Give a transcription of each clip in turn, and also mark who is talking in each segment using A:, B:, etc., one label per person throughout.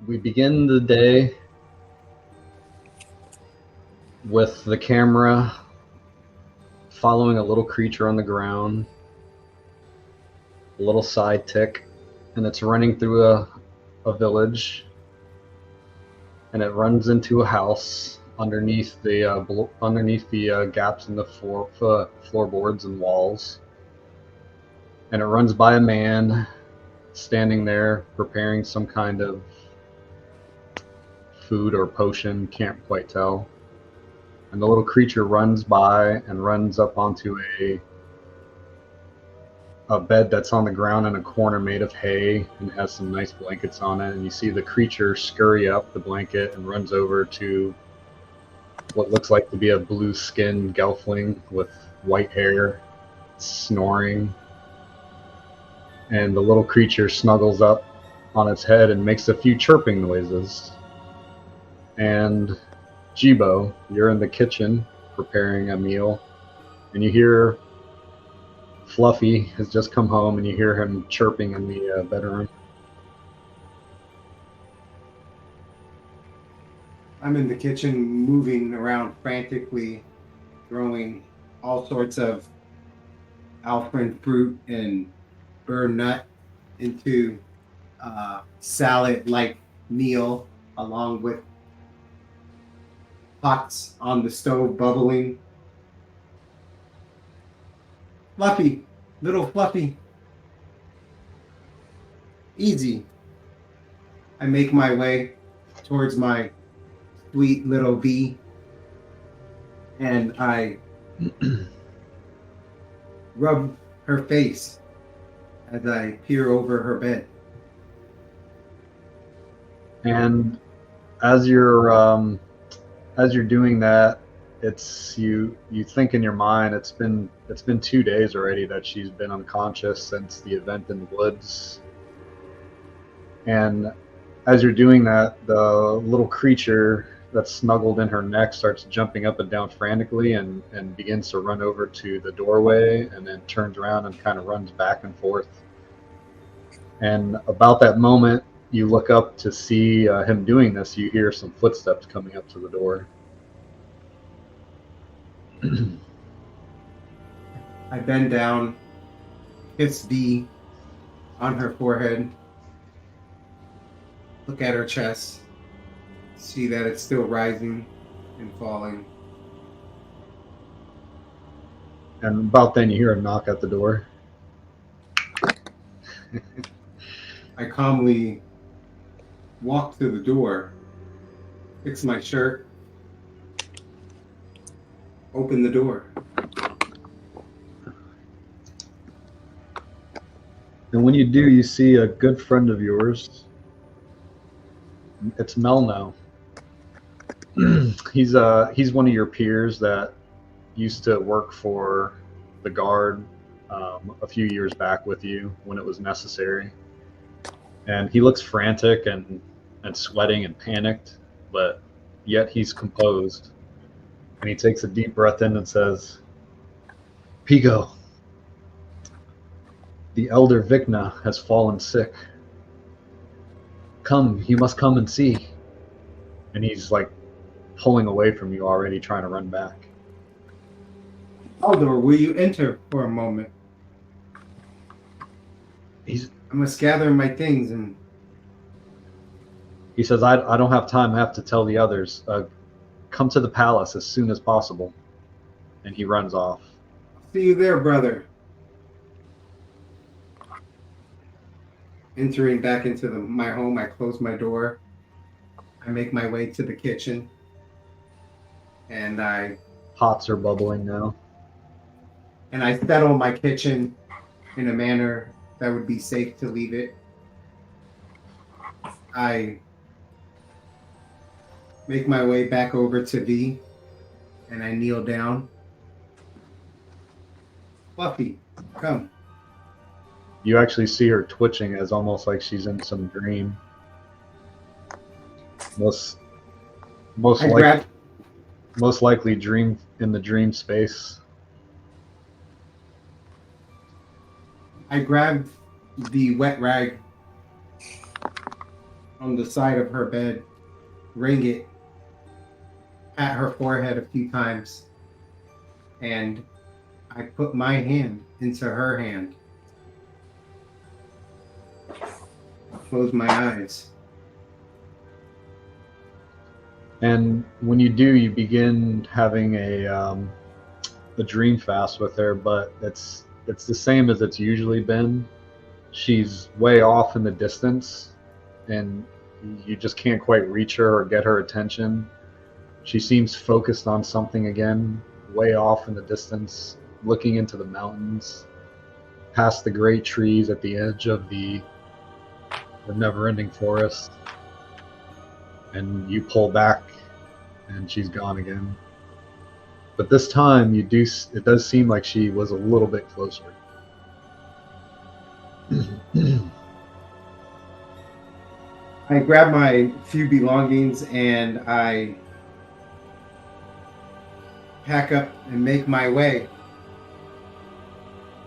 A: We begin the day with the camera following a little creature on the ground, a little side tick, and it's running through a village, and it runs into a house underneath the gaps in the floorboards and walls, and it runs by a man standing there preparing some kind of food or potion, can't quite tell. And the little creature runs by and runs up onto a bed that's on the ground in a corner made of hay and has some nice blankets on it. And you see the creature scurry up the blanket and runs over to what looks like to be a blue-skinned gelfling with white hair, snoring. And the little creature snuggles up on its head and makes a few chirping noises. And Jibo, you're in the kitchen preparing a meal, and you hear Fluffy has just come home, and you hear him chirping in the bedroom.
B: I'm in the kitchen, moving around frantically, throwing all sorts of alpine fruit and bird nut into a salad-like meal, along with pots on the stove bubbling. Fluffy, little Fluffy. Easy. I make my way towards my sweet little Vee, and I rub her face as I peer over her bed.
A: And as you're doing that, it's you think in your mind it's been 2 days already that she's been unconscious since the event in the woods. And as you're doing that, the little creature that's snuggled in her neck starts jumping up and down frantically and begins to run over to the doorway, and then turns around and kind of runs back and forth. And about that moment, you look up to see him doing this. You hear some footsteps coming up to the door.
B: I bend down, kiss Vee on her forehead, look at her chest, see that it's still rising and falling.
A: And about then you hear a knock at the door.
B: I calmly walk to the door, fix my shirt, open the door.
A: And when you do, you see a good friend of yours. It's Melno. He's one of your peers that used to work for the guard a few years back with you when it was necessary. And he looks frantic and sweating and panicked, but yet he's composed. And he takes a deep breath in and says, "Pico, the elder Vicna has fallen sick. Come, you must come and see." And he's like pulling away from you already, trying to run back.
B: Elder, will you enter for a moment? I must gather my things and...
A: He says, I don't have time. I have to tell the others. Come to the palace as soon as possible. And he runs off.
B: See you there, brother. Entering back into my home, I close my door. I make my way to the kitchen. And
A: Pots are bubbling now.
B: And I settle my kitchen in a manner that would be safe to leave it. I make my way back over to Vee, and I kneel down. Fluffy, come.
A: You actually see her twitching as almost like she's in some dream. Most likely dream in the dream space.
B: I grab the wet rag on the side of her bed, ring it, pat her forehead a few times, and I put my hand into her hand. Close my eyes.
A: And when you do, you begin having a dream fast with her, but it's the same as it's usually been. She's way off in the distance, and you just can't quite reach her or get her attention. She seems focused on something again, way off in the distance, looking into the mountains, past the great trees at the edge of the never-ending forest. And you pull back, and she's gone again. But this time, it does seem like she was a little bit closer.
B: I grab my few belongings and I pack up and make my way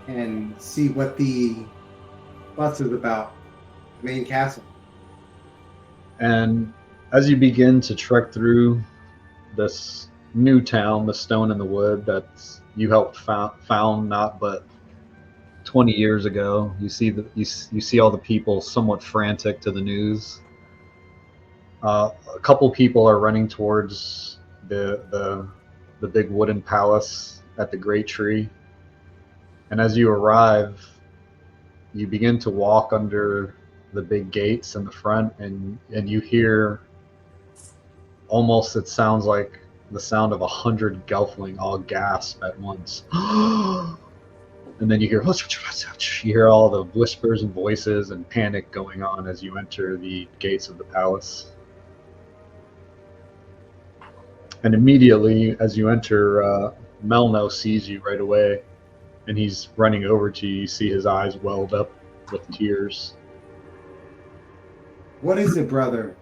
B: and see what the fuss is about. The main castle.
A: And as you begin to trek through this new town, the Stone in the Wood that you helped found not but 20 years ago, you see all the people somewhat frantic to the news. A couple people are running towards the big wooden palace at the Great Tree, and as you arrive, you begin to walk under the big gates in the front, and you hear almost, it sounds like the sound of 100 gelfling all gasp at once. And then you hear all the whispers and voices and panic going on as you enter the gates of the palace. And immediately, as you enter, Melno sees you right away, and he's running over to you. You see his eyes welled up with tears.
B: What is it, brother?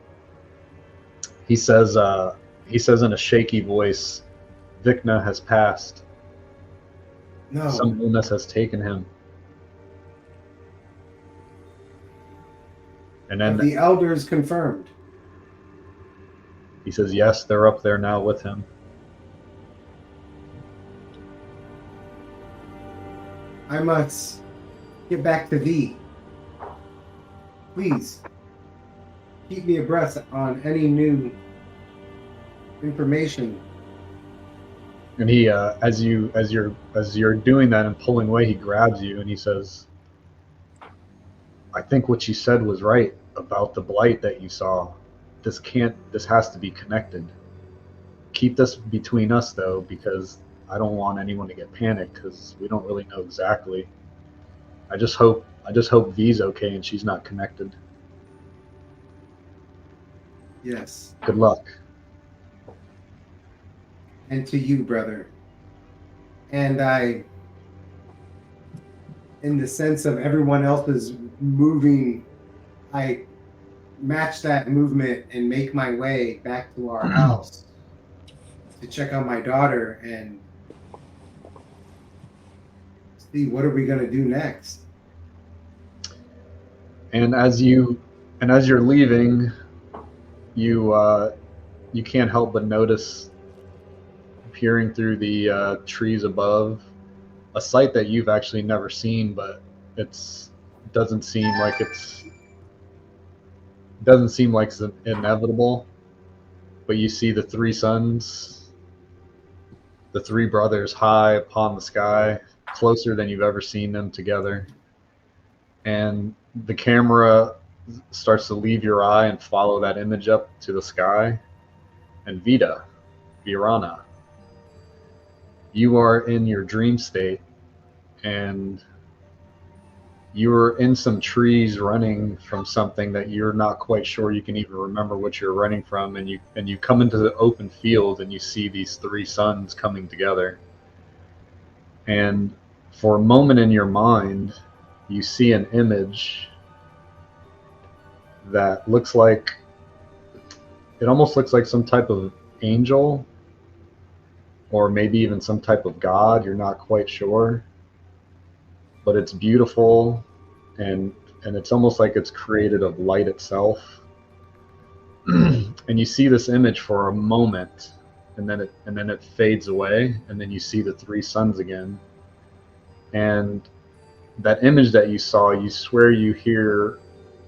A: He says in a shaky voice, Vikna has passed.
B: No.
A: Some illness has taken him. And then
B: the elders confirmed.
A: He says, yes, they're up there now with him.
B: I must get back to Vee. Please, keep me abreast on any new information.
A: And he, as you're doing that and pulling away, he grabs you and he says, I think what you said was right about the blight that you saw. This has to be connected. Keep this between us though, because I don't want anyone to get panicked, because we don't really know exactly. I just hope Vee's okay and she's not connected.
B: Yes.
A: Good luck.
B: And to you, brother. And I, in the sense of everyone else is moving, I match that movement and make my way back to our house to check on my daughter and see what are we going to do next.
A: And as you're leaving, you can't help but notice, peering through the trees above, a sight that you've actually never seen, but doesn't seem like it's inevitable. But you see the three suns, the three brothers, high upon the sky, closer than you've ever seen them together. And the camera starts to leave your eye and follow that image up to the sky. And Virana, you are in your dream state, and you're in some trees running from something that you're not quite sure you can even remember what you're running from, and you come into the open field and you see these three suns coming together. And for a moment in your mind, you see an image that almost looks like some type of angel, or maybe even some type of god. You're not quite sure, but it's beautiful, and it's almost like it's created of light itself. and you see this image for a moment, and then it fades away, and then you see the three sons again. And that image that you saw, you swear you hear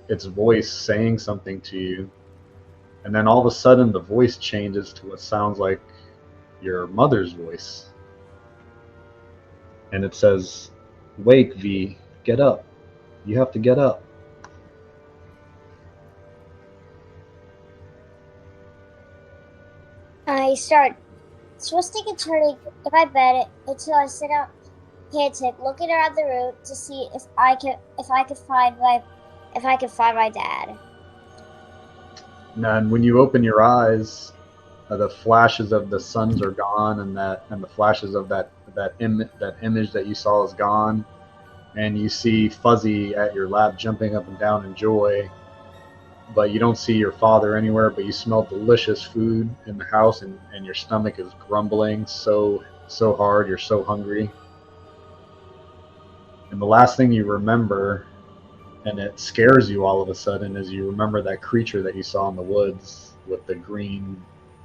A: its voice saying something to you, and then all of a sudden the voice changes to what sounds like your mother's voice, and it says, "Wake, V, get up. You have to get up."
C: I start twisting and turning in my bed until I sit up, panting, looking around the room to see if I could find my dad.
A: And when you open your eyes, the flashes of the suns are gone, and the flashes of that image that you saw is gone, and you see Fuzzy at your lap jumping up and down in joy, but you don't see your father anywhere, but you smell delicious food in the house, and your stomach is grumbling so hard, you're so hungry. And the last thing you remember, and it scares you all of a sudden, is you remember that creature that you saw in the woods with the green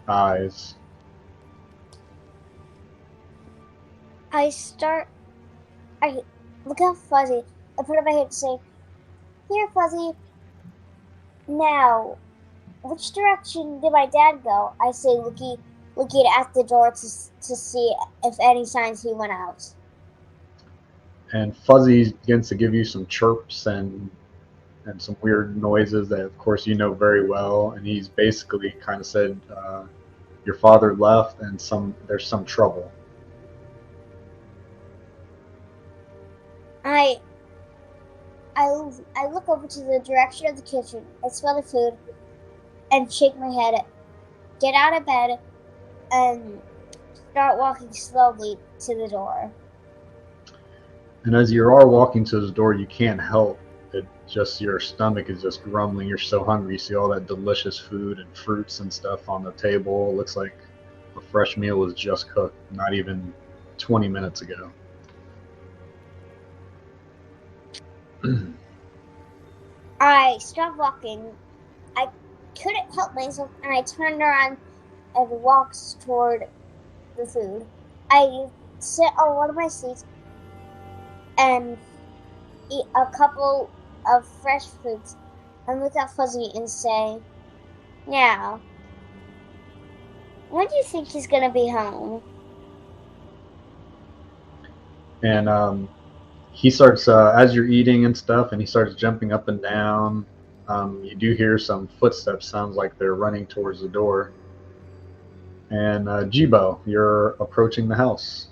A: eyes.
C: I look at Fuzzy. I put up my hand and say, "Here, Fuzzy. Now, which direction did my dad go?" I say, looking at the door to see if any signs he went out.
A: And Fuzzy begins to give you some chirps and some weird noises that, of course, you know very well. And he's basically kind of said, "Your father left, and there's some trouble."
C: I look over to the direction of the kitchen. I smell the food and shake my head, get out of bed, and start walking slowly to the door.
A: And as you are walking to the door, you can't help it. Just your stomach is just grumbling. You're so hungry. You see all that delicious food and fruits and stuff on the table. It looks like a fresh meal was just cooked, not even 20 minutes ago.
C: I stopped walking. I couldn't help myself, and I turned around and walked toward the food. I sit on one of my seats and eat a couple of fresh fruits and look at Fuzzy and say, "Now, when do you think he's gonna be home?"
A: And he starts, as you're eating and stuff, and he starts jumping up and down. You do hear some footsteps. Sounds like they're running towards the door. And Jibo, you're approaching the house.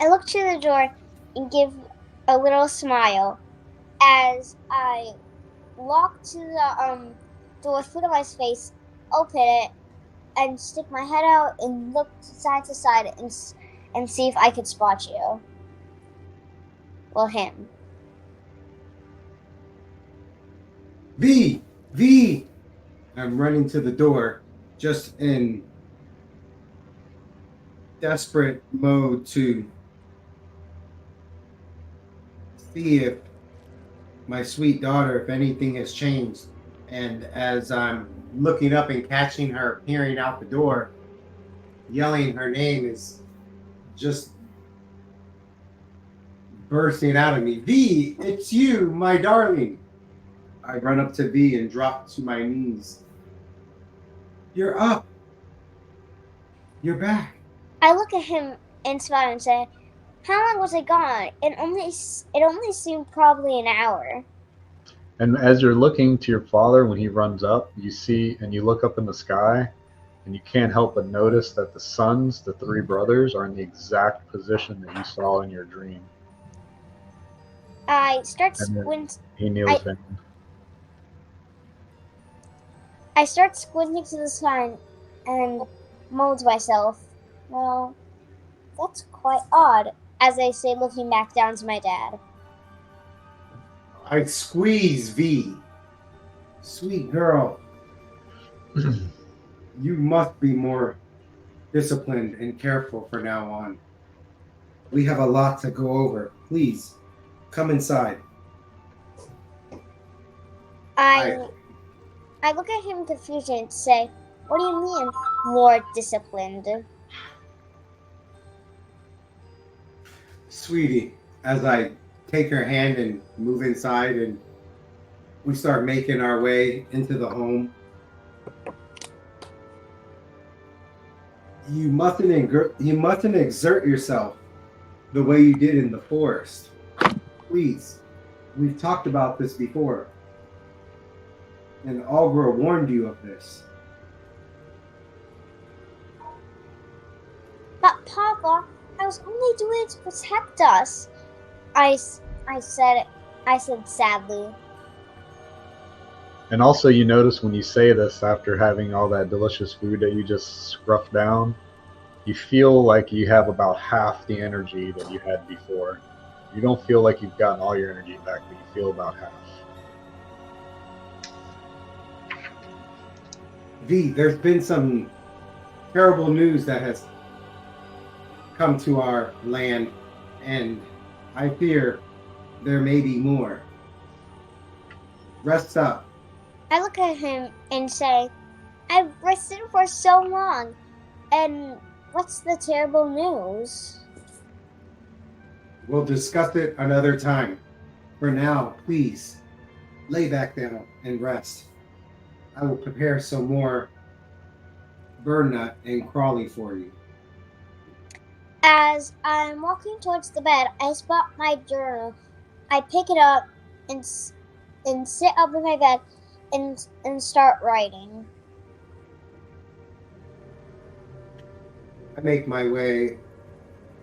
C: I look to the door and give a little smile as I walk to the door with food on my face, open it, and stick my head out and look side to side and see if I could spot you. Well, him.
B: V! V! I'm running to the door, just in desperate mode to see if my sweet daughter, if anything has changed. And as I'm looking up and catching her peering out the door, yelling her name is just bursting out of me. V, it's you, my darling. I run up to V and drop to my knees. You're up. You're back.
C: I look at him and smile and say, "How long was I gone? It only seemed probably an hour."
A: And as you're looking to your father when he runs up, you see, and you look up in the sky, and you can't help but notice that the sons, the three brothers, are in the exact position that you saw in your dream.
C: I start
A: And then
C: squinting.
A: he kneels down.
C: I start squinting to the sky and moan to myself, "Well, that's quite odd," as I say, looking back down to my dad.
B: I squeeze V. Sweet girl. You must be more disciplined and careful from now on. We have a lot to go over. Please, come inside.
C: I I look at him in confusion and say, "What do you mean, more disciplined?"
B: Sweetie, as I take her hand and move inside and we start making our way into the home, you mustn't exert yourself the way you did in the forest. Please, we've talked about this before, and Alura warned you of this.
C: But Papa, I was only doing it to protect us. I said sadly.
A: And also, you notice when you say this after having all that delicious food that you just scruffed down, you feel like you have about half the energy that you had before. You don't feel like you've gotten all your energy back, but you feel about half.
B: V, there's been some terrible news that has come to our land, and I fear there may be more. Rest up.
C: I look at him and say, "I've rested for so long, and what's the terrible news?"
B: We'll discuss it another time. For now, please, lay back down and rest. I will prepare some more burnut and crawly for you.
C: As I'm walking towards the bed, I spot my journal. I pick it up and sit up in my bed and start writing.
B: I make my way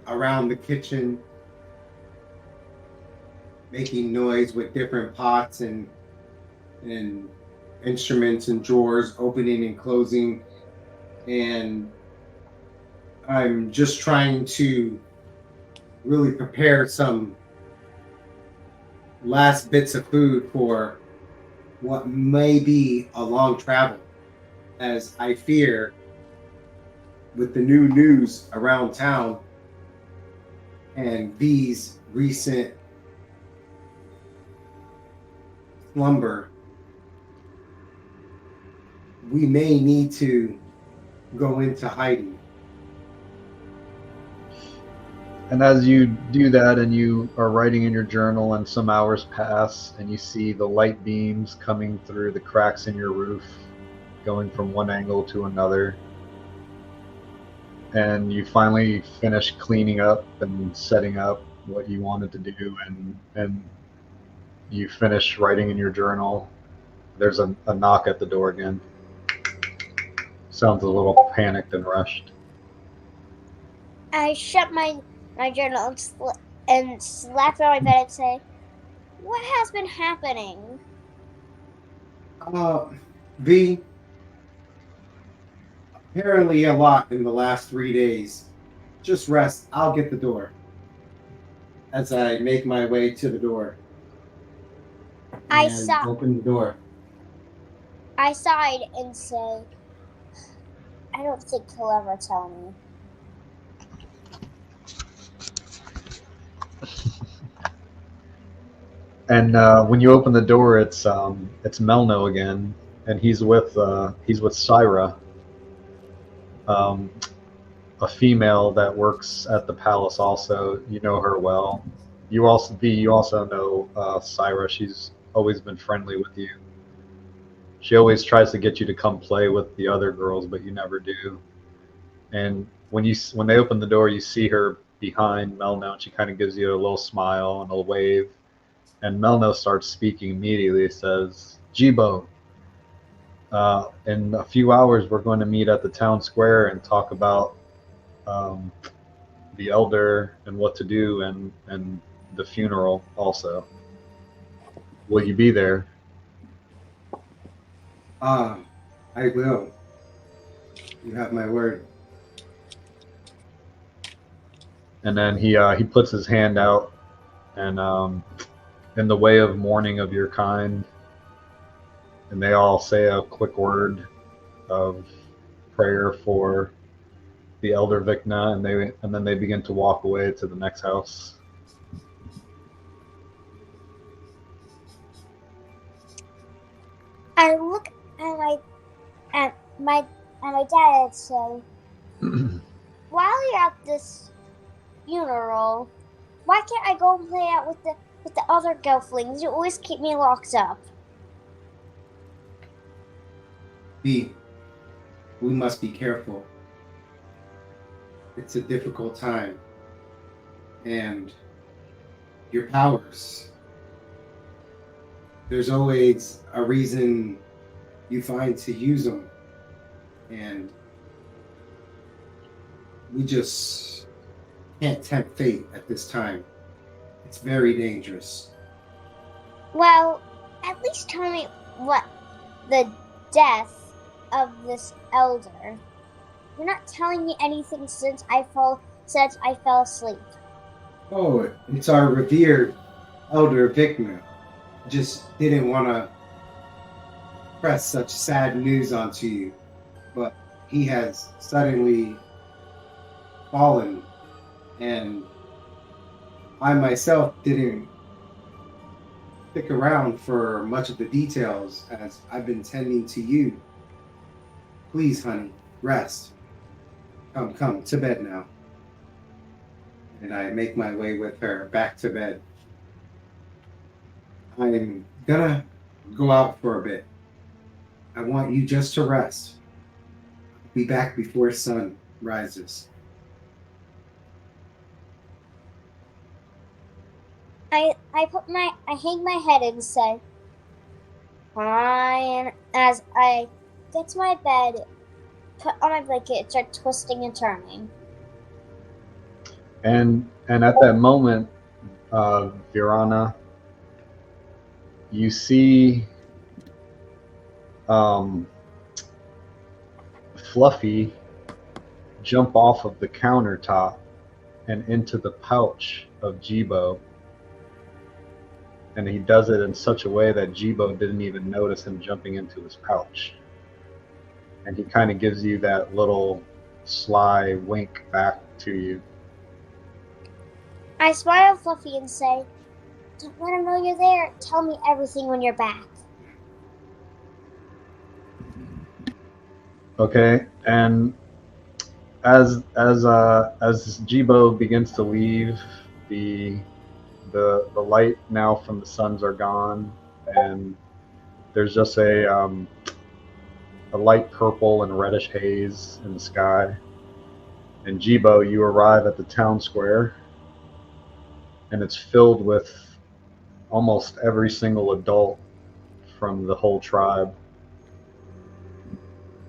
B: around the kitchen, making noise with different pots and instruments and drawers opening and closing, and I'm just trying to really prepare some last bits of food for what may be a long travel, as I fear with the new news around town and Vee's recent slumber, we may need to go into hiding.
A: And as you do that and you are writing in your journal and some hours pass and you see the light beams coming through the cracks in your roof, going from one angle to another, and you finally finish cleaning up and setting up what you wanted to do, and you finish writing in your journal, there's a knock at the door again. Sounds a little panicked and rushed.
C: I shut my journal and slap it on my bed and say, "What has been happening?"
B: V, apparently a lot in the last 3 days. Just rest. I'll get the door. As I make my way to the door. Open the door.
C: I sighed and say, "I don't think he'll ever tell me."
A: And when you open the door, it's Melno again, and he's with Syra, a female that works at the palace. Also, you know her well. You also know Syra. She's always been friendly with you. She always tries to get you to come play with the other girls, but you never do. And when they open the door, you see her behind Melno, and she kind of gives you a little smile and a wave. And Melno starts speaking immediately. He says, "Jibo, in a few hours we're going to meet at the town square and talk about the elder and what to do, and the funeral also. Will you be there?"
B: I will. You have my word.
A: And then he puts his hand out, and in the way of mourning of your kind, and they all say a quick word of prayer for the elder Vicna, and then they begin to walk away to the next house.
C: I look at and my dad would say, while you're at this funeral, why can't I go and play out with the other gelflings? You always keep me locked up.
B: Vee, we must be careful. It's a difficult time. And your powers, there's always a reason you find to use them. And we just can't tempt fate at this time. It's very dangerous.
C: Well, at least tell me what the death of this elder. You're not telling me anything since I fell asleep.
B: Oh, it's our revered elder Vikna. Just didn't want to press such sad news onto you, but he has suddenly fallen, and I myself didn't stick around for much of the details as I've been tending to you. Please, honey, rest. Come to bed now. And I make my way with her back to bed. I'm gonna go out for a bit. I want you just to rest. I'll be back before sun rises.
C: I hang my head and say, fine, as I get to my bed, put on my blanket, start twisting and turning.
A: And at that moment, Virana, you see Fluffy jump off of the countertop and into the pouch of Jibo. And he does it in such a way that Jibo didn't even notice him jumping into his pouch. And he kind of gives you that little sly wink back to you.
C: I smile at Fluffy and say, don't let him know you're there. Tell me everything when you're back.
A: Okay, and as Jibo begins to leave, the light now from the suns are gone, and there's just a light purple and reddish haze in the sky. And Jibo, you arrive at the town square, and it's filled with almost every single adult from the whole tribe.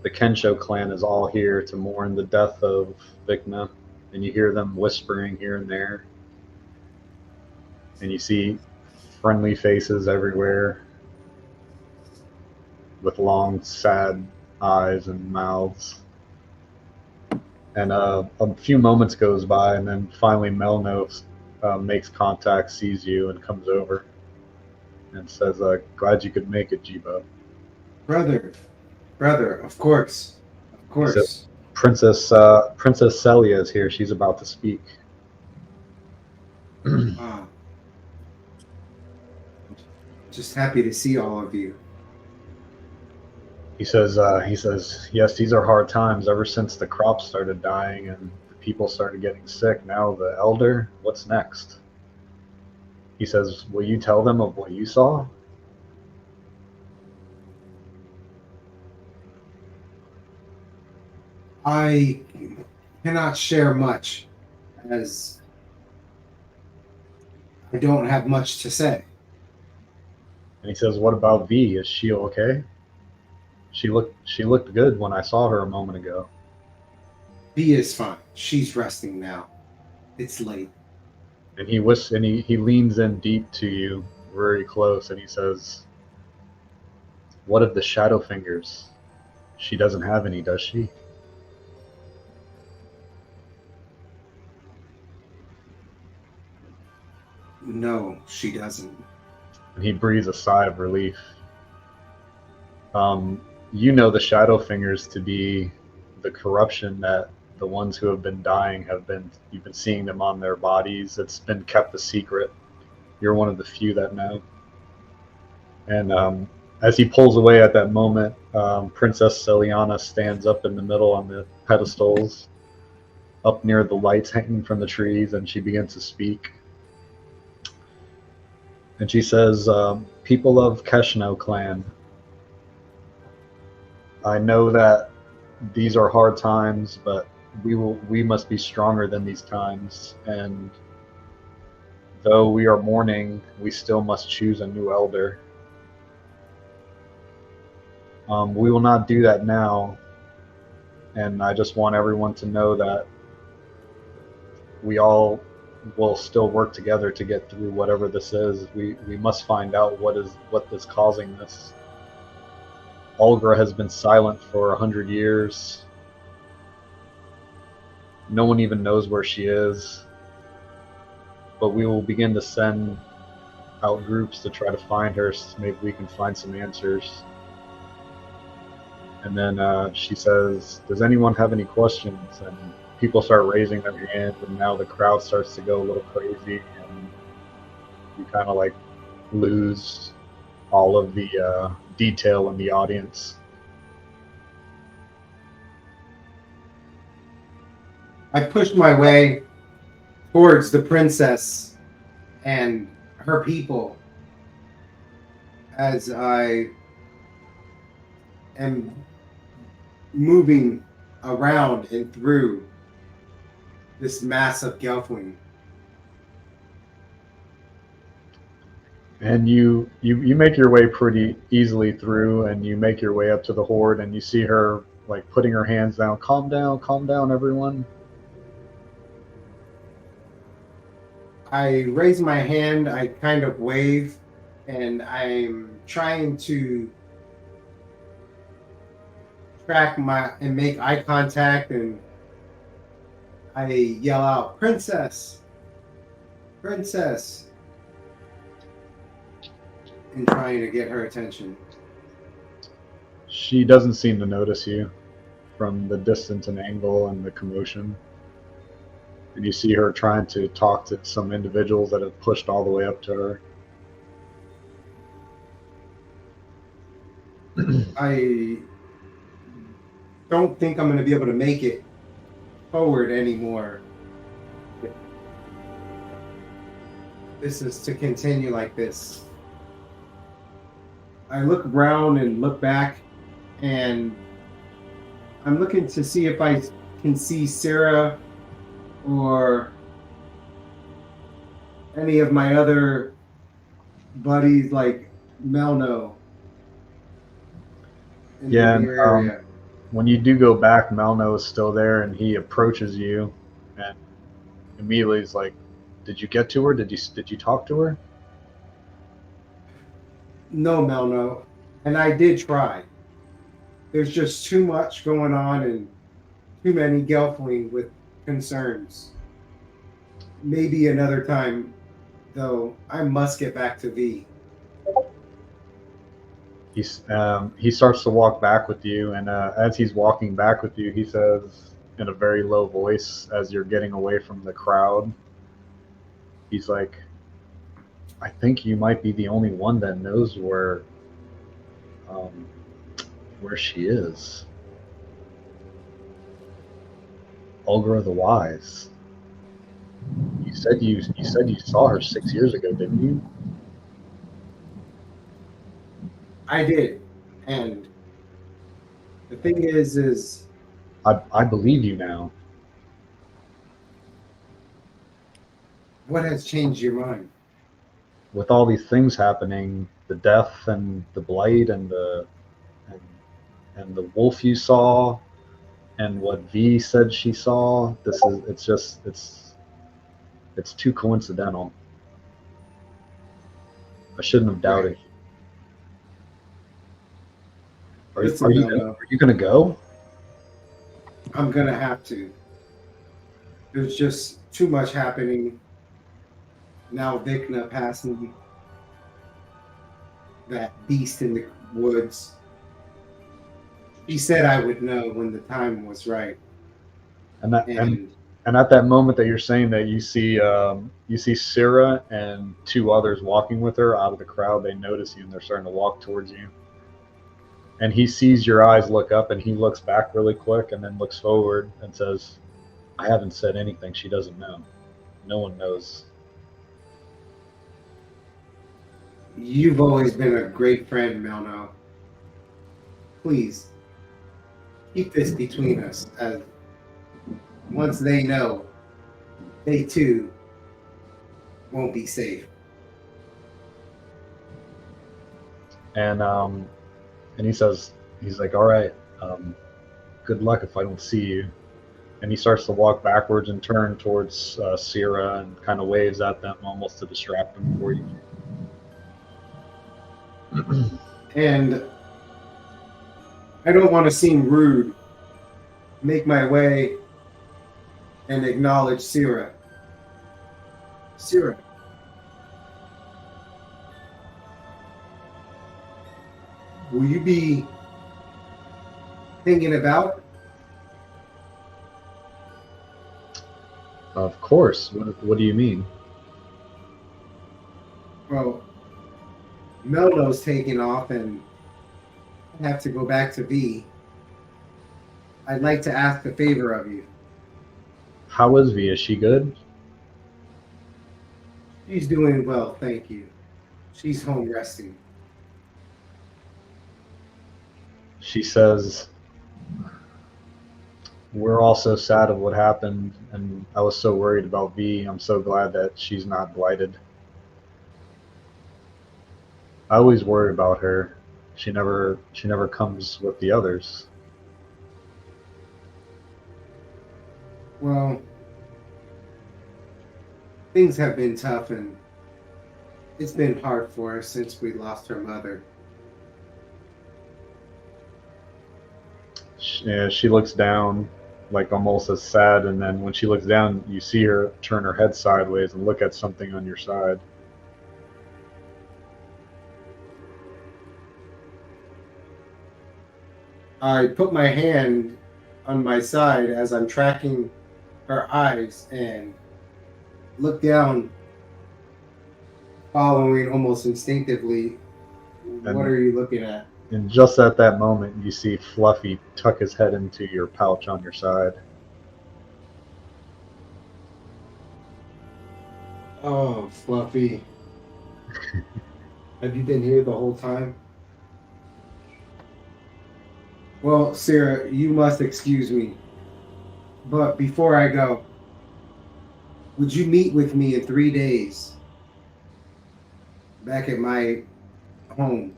A: The Kensho clan is all here to mourn the death of Vikna, and you hear them whispering here and there. And you see friendly faces everywhere with long, sad eyes and mouths. And a few moments goes by, and then finally Melno makes contact, sees you, and comes over and says, glad you could make it, Jibo.
B: Brother, of course.
A: Says, Princess Celia is here. She's about to speak.
B: Just happy to see all of you.
A: He says, yes, these are hard times ever since the crops started dying and the people started getting sick. Now the elder, what's next? He says, will you tell them of what you saw?
B: I cannot share much, as I don't have much to say.
A: And he says, what about Vee? Is she okay? She looked good when I saw her a moment ago.
B: Vee is fine. She's resting now. It's late.
A: And he leans in deep to you, very close, and he says, what of the shadow fingers? She doesn't have any, does she?
B: No, she doesn't.
A: And he breathes a sigh of relief. You know the shadow fingers to be the corruption that the ones who have been dying you've been seeing them on their bodies. It's been kept a secret. You're one of the few that know. And As he pulls away at that moment, Princess Celiana stands up in the middle on the pedestals, up near the lights hanging from the trees, and she begins to speak. And she says, "People of Keshno clan, I know that these are hard times, but we must be stronger than these times. And though we are mourning, we still must choose a new elder. We will not do that now, and I just want everyone to know that we all will still work together to get through whatever this is. We must find out what is causing this. Olga has been silent for 100 years. No one even knows where she is. But we will begin to send out groups to try to find her, so maybe we can find some answers." And then she says, "Does anyone have any questions?" And people start raising their hands, and now the crowd starts to go a little crazy, and you kind of like lose all of the detail in the audience.
B: I pushed my way towards the princess and her people as I am moving around and through this massive gelfling.
A: And you make your way pretty easily through, and you make your way up to the horde, and you see her like putting her hands down. Calm down, everyone.
B: I raise my hand, I kind of wave, and I'm trying to track and make eye contact, and I yell out, "Princess! Princess!" and trying to get her attention.
A: She doesn't seem to notice you from the distance and angle and the commotion. And you see her trying to talk to some individuals that have pushed all the way up to her.
B: I don't think I'm going to be able to make it forward anymore. This is to continue like this. I look around and look back, and I'm looking to see if I can see Sarah or any of my other buddies like Melno.
A: Yeah, and, when you do go back, Melno is still there, and he approaches you, and immediately is like, "Did you get to her? Did you talk to her?"
B: No, Melno, and I did try. There's just too much going on and too many gelfling with concerns. Maybe another time, though. I must get back to Vee.
A: He starts to walk back with you, and as he's walking back with you, he says in a very low voice, as you're getting away from the crowd, he's like, "I think you might be the only one that knows where she is. Olga the Wise. You said you saw her 6 years ago, didn't you?"
B: I did, and the thing is
A: I believe you now.
B: what has changed your mind?
A: With all these things happening, the death and the blight and the wolf you saw, and what Vee said she saw, it's too coincidental. I shouldn't have doubted. Are you gonna go?
B: I'm gonna have to. There's just too much happening. Now Vikna passing, that beast in the woods. He said I would know when the time was right.
A: And at that moment that you're saying that, you see Sarah and two others walking with her out of the crowd. They notice you, and they're starting to walk towards you. And he sees your eyes look up, and he looks back really quick, and then looks forward and says, "I haven't said anything she doesn't know. No one knows."
B: You've always been a great friend, Melno. Please, keep this between us, as once they know, they too won't be safe.
A: And he says, he's like, "All right, good luck if I don't see you." And he starts to walk backwards and turn towards Sierra and kind of waves at them almost to distract them for you.
B: And I don't want to seem rude. Make my way and acknowledge Sierra. Sierra. Will you be thinking about?
A: Of course. What do you mean?
B: Well, Melno's taking off and I have to go back to Vee. I'd like to ask a favor of you.
A: How is Vee? Is she good?
B: She's doing well, thank you. She's home resting.
A: She says, "We're all so sad of what happened, and I was so worried about Vee. I'm so glad that she's not blighted. I always worry about her. She never comes with the others."
B: Well, things have been tough and it's been hard for her since we lost her mother.
A: She looks down, like almost as sad, and then when she looks down, you see her turn her head sideways and look at something on your side.
B: I put my hand on my side as I'm tracking her eyes and look down, following almost instinctively. What are you looking at?
A: And just at that moment, you see Fluffy tuck his head into your pouch on your side.
B: Oh, Fluffy. Have you been here the whole time? Well, Sarah, you must excuse me. But before I go, would you meet with me in 3 days back at my home?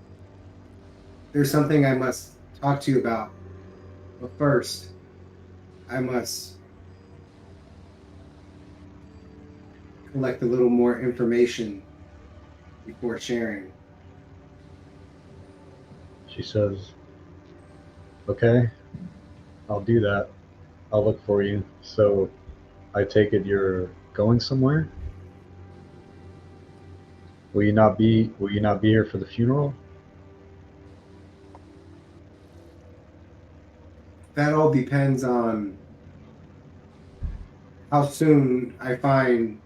B: There's something I must talk to you about. But first, I must collect a little more information before sharing.
A: She says, "Okay, I'll do that. I'll look for you." So I take it you're going somewhere? Will you not be here for the funeral?
B: That all depends on how soon I find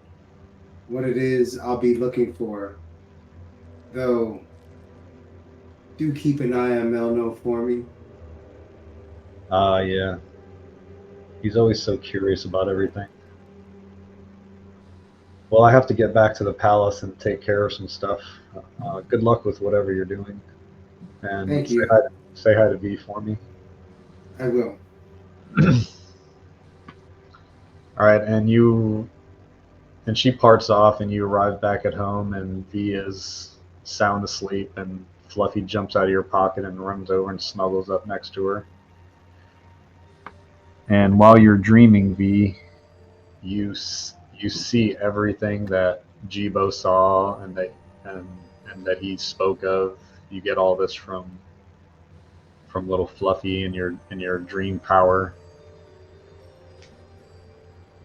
B: what it is I'll be looking for. Though, do keep an eye on Melno for me.
A: Yeah. He's always so curious about everything. Well, I have to get back to the palace and take care of some stuff. Good luck with whatever you're doing. And
B: Thank you.
A: Say hi to Vee for me.
B: I will.
A: All right, and she parts off, and you arrive back at home, and Vee is sound asleep, and Fluffy jumps out of your pocket and runs over and snuggles up next to her. And while you're dreaming, Vee, you see everything that Jibo saw and that he spoke of. You get all this from little Fluffy in your dream power.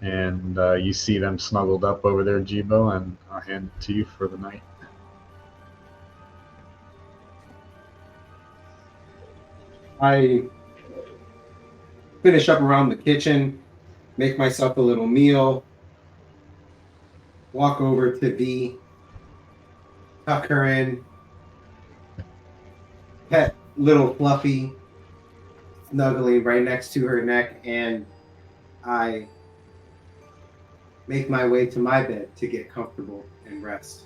A: And you see them snuggled up over there, Jibo, and I'll hand it to you for the night.
B: I finish up around the kitchen, make myself a little meal, walk over to Vee, tuck her in, pet little Fluffy snuggling right next to her neck, and I make my way to my bed to get comfortable and rest.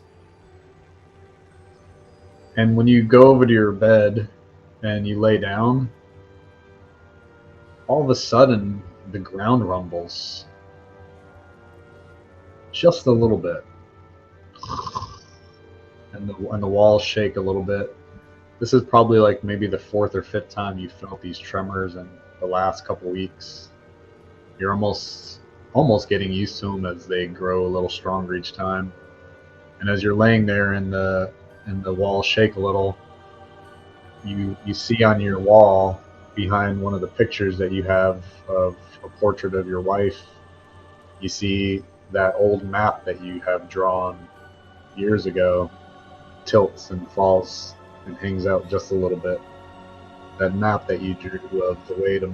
A: And when you go over to your bed and you lay down, all of a sudden the ground rumbles just a little bit, and the walls shake a little bit. This is probably like maybe the fourth or fifth time you felt these tremors in the last couple weeks. You're almost getting used to them as they grow a little stronger each time. And as you're laying there and the walls shake a little, you see on your wall behind one of the pictures that you have of a portrait of your wife, you see that old map that you have drawn years ago tilts and falls and hangs out just a little bit. That map that you drew of the way to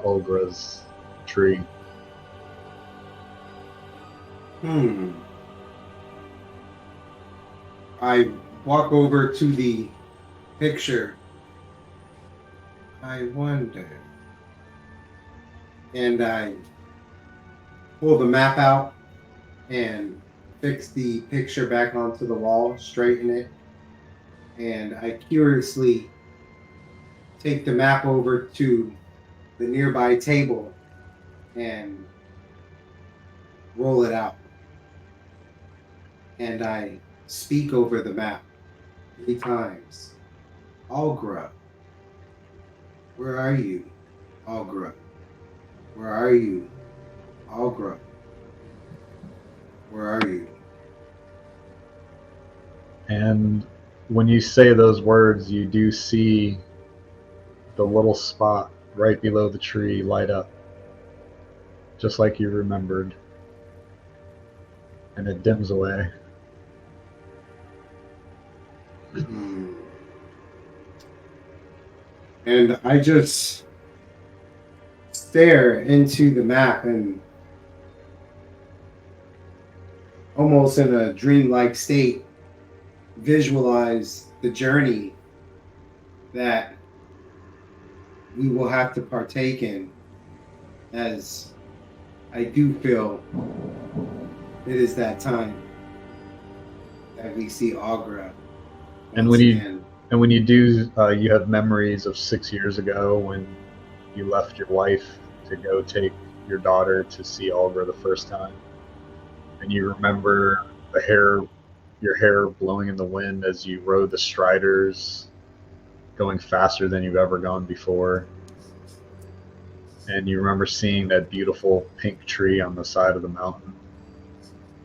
A: Olgra's tree.
B: I walk over to the picture. I wonder. And I pull the map out and fix the picture back onto the wall, straighten it, and I curiously take the map over to the nearby table and roll it out. And I speak over the map 3 times. Algra, where are you? Algra, where are you? Algra, where are you?
A: And when you say those words, you do see the little spot right below the tree light up, just like you remembered. And it dims away.
B: And I just stare into the map and almost in a dreamlike state visualize the journey that we will have to partake in, as I do feel it is that time that we see Algra.
A: And when you do, you have memories of 6 years ago when you left your wife to go take your daughter to see Algra the first time, and you remember your hair blowing in the wind as you rode the striders, going faster than you've ever gone before. And you remember seeing that beautiful pink tree on the side of the mountain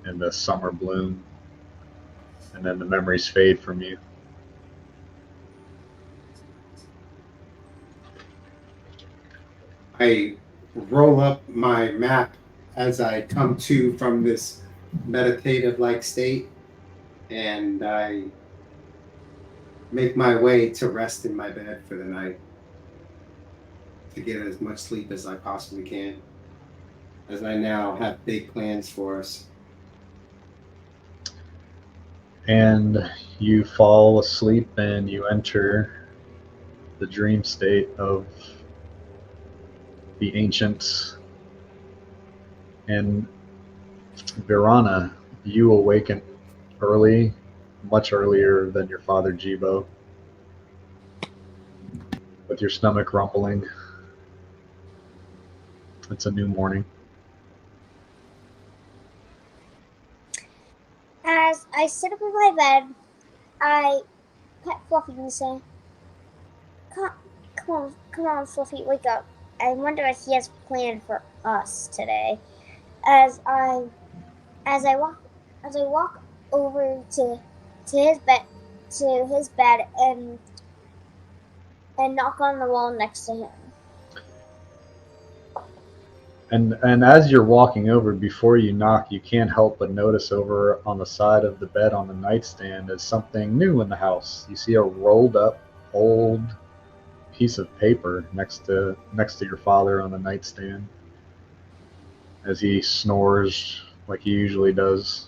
A: in the summer bloom. And then the memories fade from you.
B: I roll up my map as I come to from this meditative-like state, and I make my way to rest in my bed for the night to get as much sleep as I possibly can, as I now have big plans for us.
A: And you fall asleep and you enter the dream state of the ancients. And Virana, you awaken early, much earlier than your father Jibo, with your stomach rumbling. It's a new morning.
C: As I sit up in my bed, I pet Fluffy and say, come on, Fluffy, wake up. I wonder what he has planned for us today. As I walk over to his bed and knock on the wall next to him.
A: And as you're walking over, before you knock, you can't help but notice over on the side of the bed on the nightstand is something new in the house. You see a rolled up old piece of paper next to your father on the nightstand as he snores like he usually does.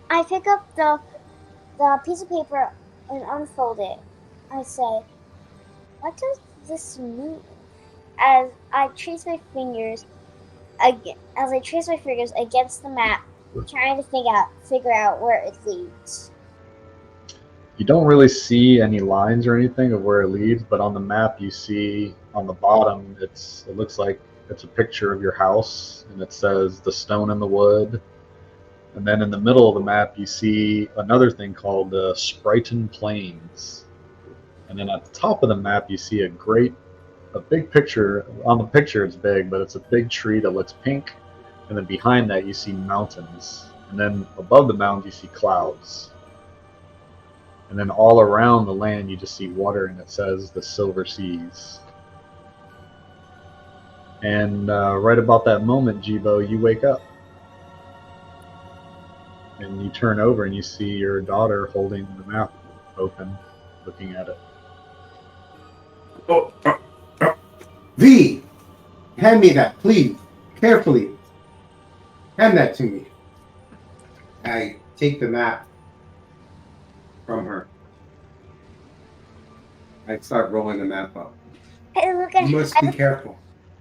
C: I pick up the piece of paper and unfold it. I say, "What does this mean?" As I trace my fingers against the map, trying to figure out where it leads.
A: You don't really see any lines or anything of where it leads, but on the map you see on the bottom it looks like it's a picture of your house, and it says the stone and the wood. And then in the middle of the map you see another thing called the Sprighton Plains. And then at the top of the map you see a big picture. On the picture it's big, but it's a big tree that looks pink. And then behind that you see mountains. And then above the mountains you see clouds. And then all around the land you just see water, and it says the Silver Seas. And right about that moment, Jibo, you wake up. And you turn over and you see your daughter holding the map open, looking at it.
B: Vee, hand me that, please. Carefully. Hand that to me. I take the map from her. I start rolling the map up. You must be careful.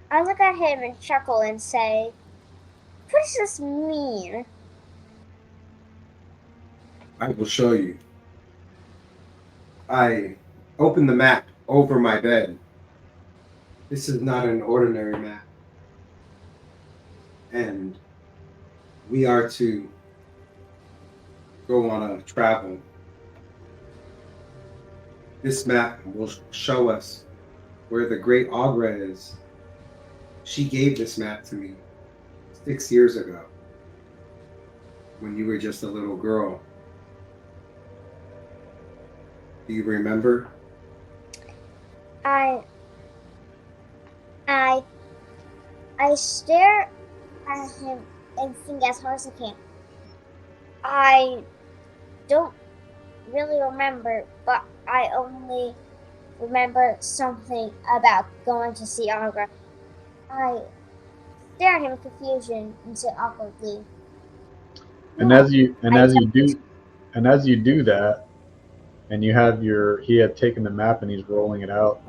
C: I look at him and chuckle and say, "What does this mean?"
B: I will show you. I open the map over my bed. This is not an ordinary map. And we are to go on a travel. This map will show us where the great Agra is. She gave this map to me 6 years ago when you were just a little girl. Do you remember?
C: I stare at him and think as hard as I can. I don't really remember, but I only remember something about going to see Agra. I stare at him in confusion and say awkwardly,
A: And as you do that, and he had taken the map and he's rolling it out.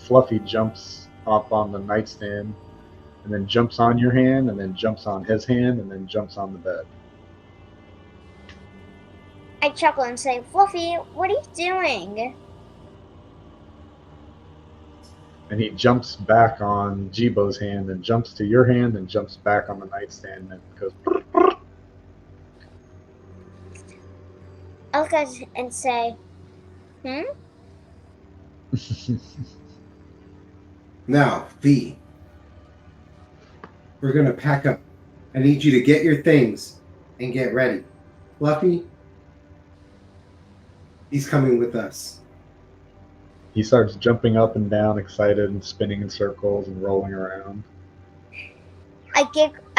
A: Fluffy jumps up on the nightstand, and then jumps on your hand, and then jumps on his hand, and then jumps on the bed.
C: I chuckle and say, "Fluffy, what are you doing?"
A: And he jumps back on Jibo's hand, and jumps to your hand, and jumps back on the nightstand, and goes.
C: I look at it and say,
B: Now, Vee, we're going to pack up. I need you to get your things and get ready. Fluffy, he's coming with us.
A: He starts jumping up and down, excited, and spinning in circles and rolling around.
C: I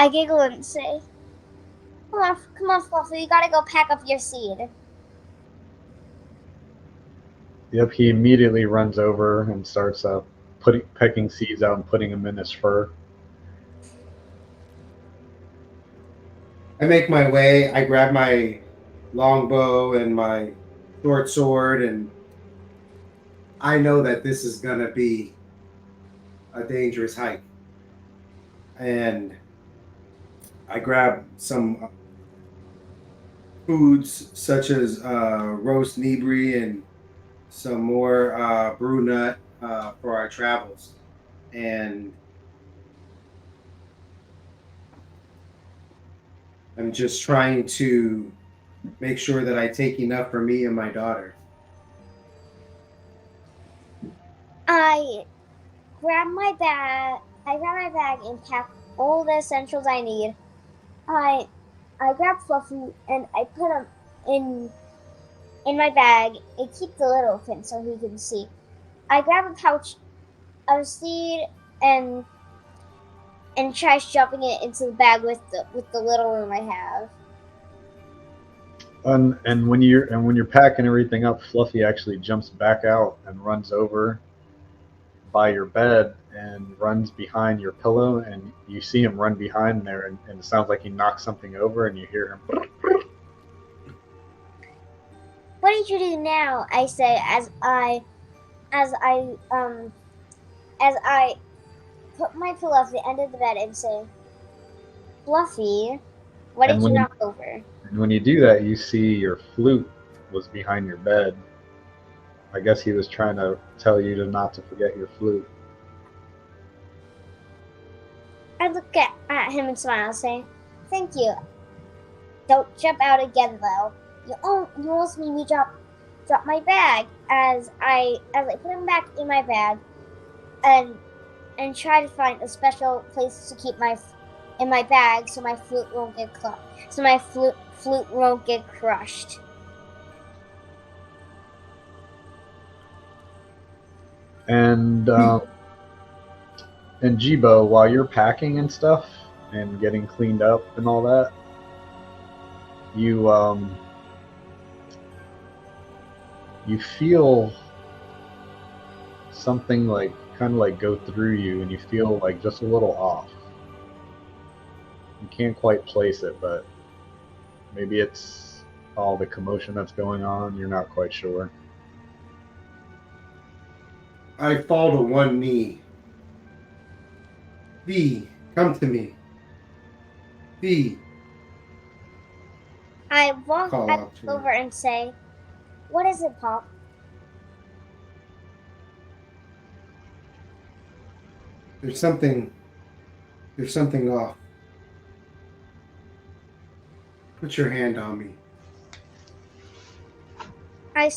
C: giggle and say, Come on, Fluffy, you gotta go pack up your seed."
A: Yep, he immediately runs over and starts pecking seeds out and putting them in his fur.
B: I make my way. I grab my longbow and my short sword, and I know that this is going to be a dangerous hike. And I grab some foods such as roast knee and some more brew nut for our travels. And I'm just trying to make sure that I take enough for me and my daughter.
C: I grab my bag and pack all the essentials I need. I grab Fluffy and I put him in my bag and keep the lid open so he can see. I grab a pouch of seed and try shoving it into the bag with the little room I have.
A: And when you're packing everything up, Fluffy actually jumps back out and runs over by your bed and runs behind your pillow, and you see him run behind there, and it sounds like he knocks something over, and you hear him
C: did you do now? I say as I put my pillow at the end of the bed and say, Fluffy, what
A: And
C: did you knock over?
A: And when you do that, you see your flute was behind your bed. I guess he was trying to tell you to not to forget your flute.
C: I look at him and smile and say, thank you. Don't jump out again, though. You almost made me drop my bag as I put him back in my bag and try to find a special place to keep in my bag so my flute won't get flute won't get crushed.
A: And Jibo, while you're packing and stuff and getting cleaned up and all that, you feel something like kind of like go through you, and you feel like just a little off. You can't quite place it, but maybe it's all the commotion that's going on. You're not quite sure.
B: I fall to one knee. Vee, come to me. Vee.
C: I walk
B: Call out to
C: over and say, what is it, Pop?
B: There's something off. Put your hand on me.
C: I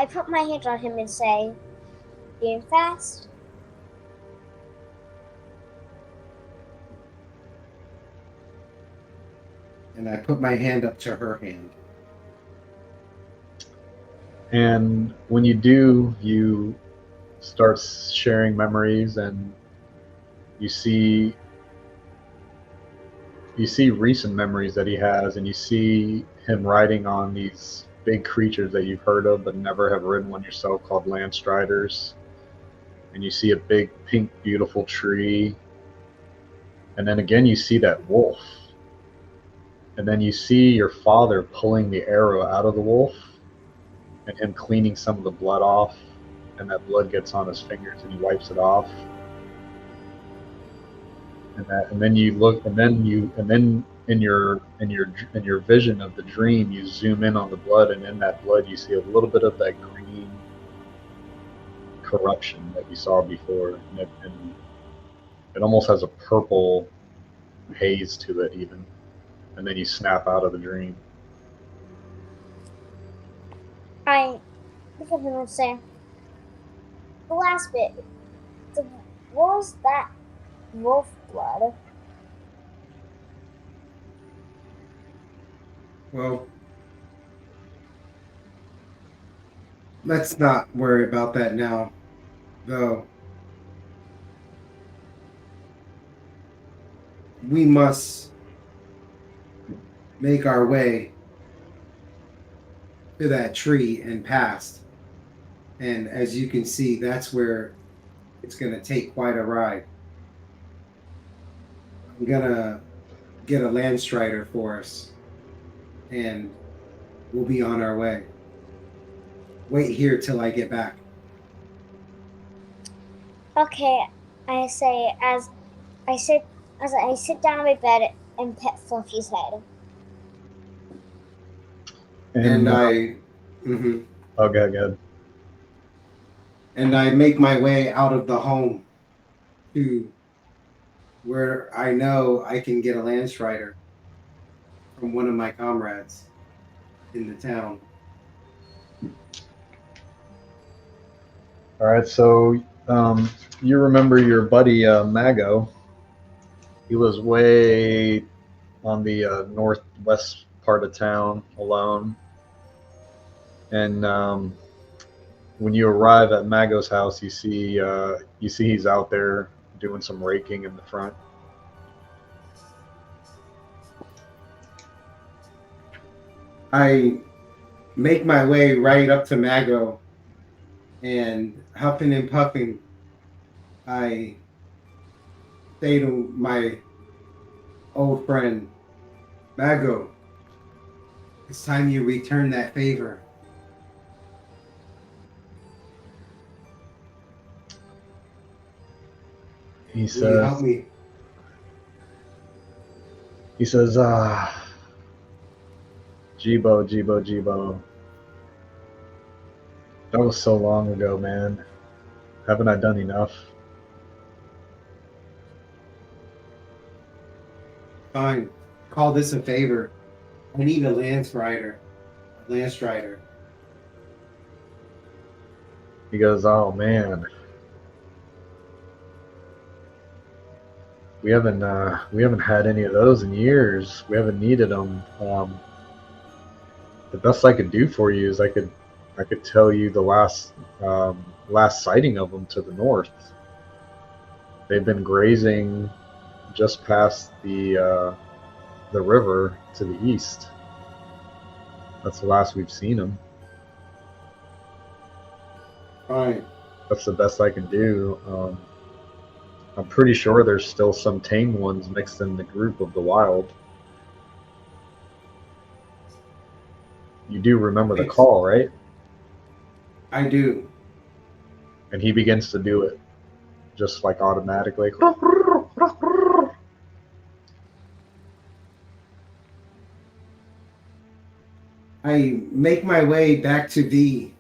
C: put my hand on him and say, being fast?
B: And I put my hand up to her hand.
A: And when you do, you start sharing memories, and you see recent memories that he has, and you see him riding on these big creatures that you've heard of but never have ridden one yourself, called land striders. And you see a big pink beautiful tree, and then again you see that wolf, and then you see your father pulling the arrow out of the wolf and him cleaning some of the blood off, and that blood gets on his fingers and he wipes it off. And then you look, and then in your vision of the dream, you zoom in on the blood, and in that blood you see a little bit of that green corruption that you saw before, and it almost has a purple haze to it even. And then you snap out of the dream.
C: I look at him and say, the last bit, what was that wolf blood?
B: Well, let's not worry about that now, though. We must make our way to that tree and past. And as you can see, that's where it's going to take quite a ride. I'm going to get a land strider for us, and we'll be on our way. Wait here till I get back.
C: Okay, I say as I sit down on my bed and pet Fluffy's head.
B: And
A: Okay, good.
B: And I make my way out of the home to where I know I can get a land strider from one of my comrades in the town.
A: All right, so you remember your buddy Mago. He was way on the northwest part of town alone. And when you arrive at Mago's house, you see he's out there doing some raking in the front.
B: I make my way right up to Mago, and huffing and puffing, I say to my old friend, Mago, it's time you return that favor.
A: He
B: Will you help
A: says,
B: me?
A: Jibo, Jibo, Jibo. That was so long ago, man. Haven't I done enough?
B: Fine. Call this a favor. I need a lance rider. A lance rider.
A: He goes, oh man, we haven't had any of those in years. We haven't needed them. The best I could do for you is I could tell you the last sighting of them to the north. They've been grazing just past the river to the east. That's the last we've seen them.
B: Fine.
A: That's the best I can do. I'm pretty sure there's still some tame ones mixed in the group of the wild. You do remember the
B: Thanks.
A: call, right?
B: I do.
A: And he begins to do it, just like automatically.
B: I make my way back to Vee,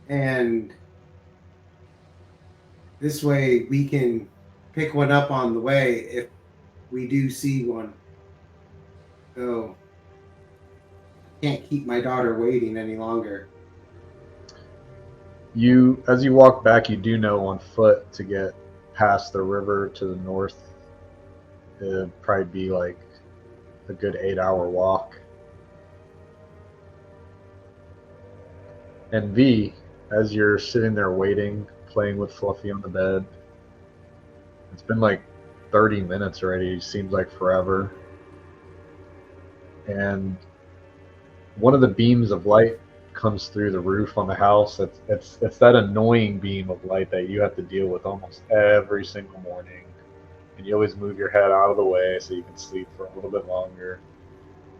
B: and this way we can pick one up on the way if we do see one. So can't keep my daughter waiting any longer.
A: As you walk back, you do know on foot to get past the river to the north. It'd probably be like a good 8-hour walk. And V, as you're sitting there waiting, playing with Fluffy on the bed, it's been like 30 minutes already. Seems like forever. And one of the beams of light comes through the roof on the house. It's that annoying beam of light that you have to deal with almost every single morning. And you always move your head out of the way so you can sleep for a little bit longer.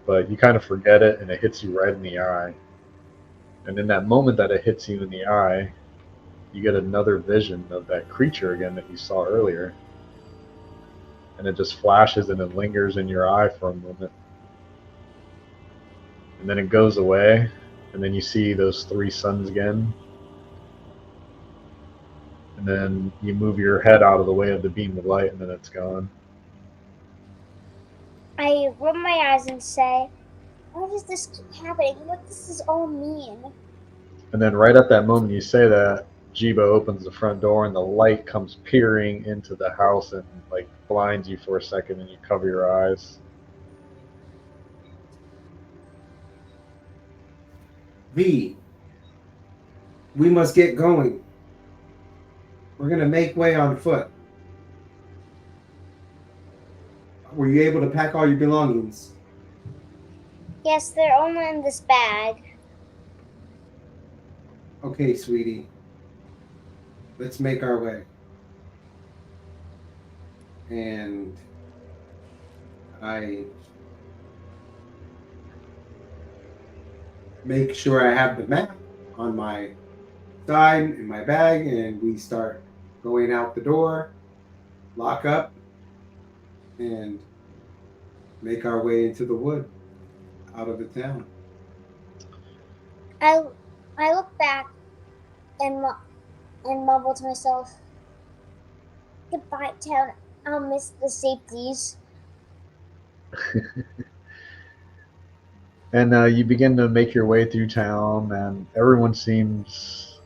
A: But you kind of forget it, and it hits you right in the eye. And in that moment that it hits you in the eye, you get another vision of that creature again that you saw earlier. And it just flashes and it lingers in your eye for a moment. And then it goes away, and then you see those 3 suns again. And then you move your head out of the way of the beam of light, and then it's gone.
C: I rub my eyes and say, why does this keep happening? What does this all mean?
A: And then right at that moment you say that, Jibo opens the front door, and the light comes peering into the house and like blinds you for a second, and you cover your eyes.
B: V, we must get going. We're going to make way on foot. Were you able to pack all your belongings?
C: Yes, they're only in this bag.
B: Okay, sweetie. Let's make our way. And I make sure I have the map on my side in my bag, and we start going out the door, lock up, and make our way into the wood out of the town.
C: I look back and mumble to myself, goodbye, town. I'll miss the safeties.
A: And you begin to make your way through town, and everyone seems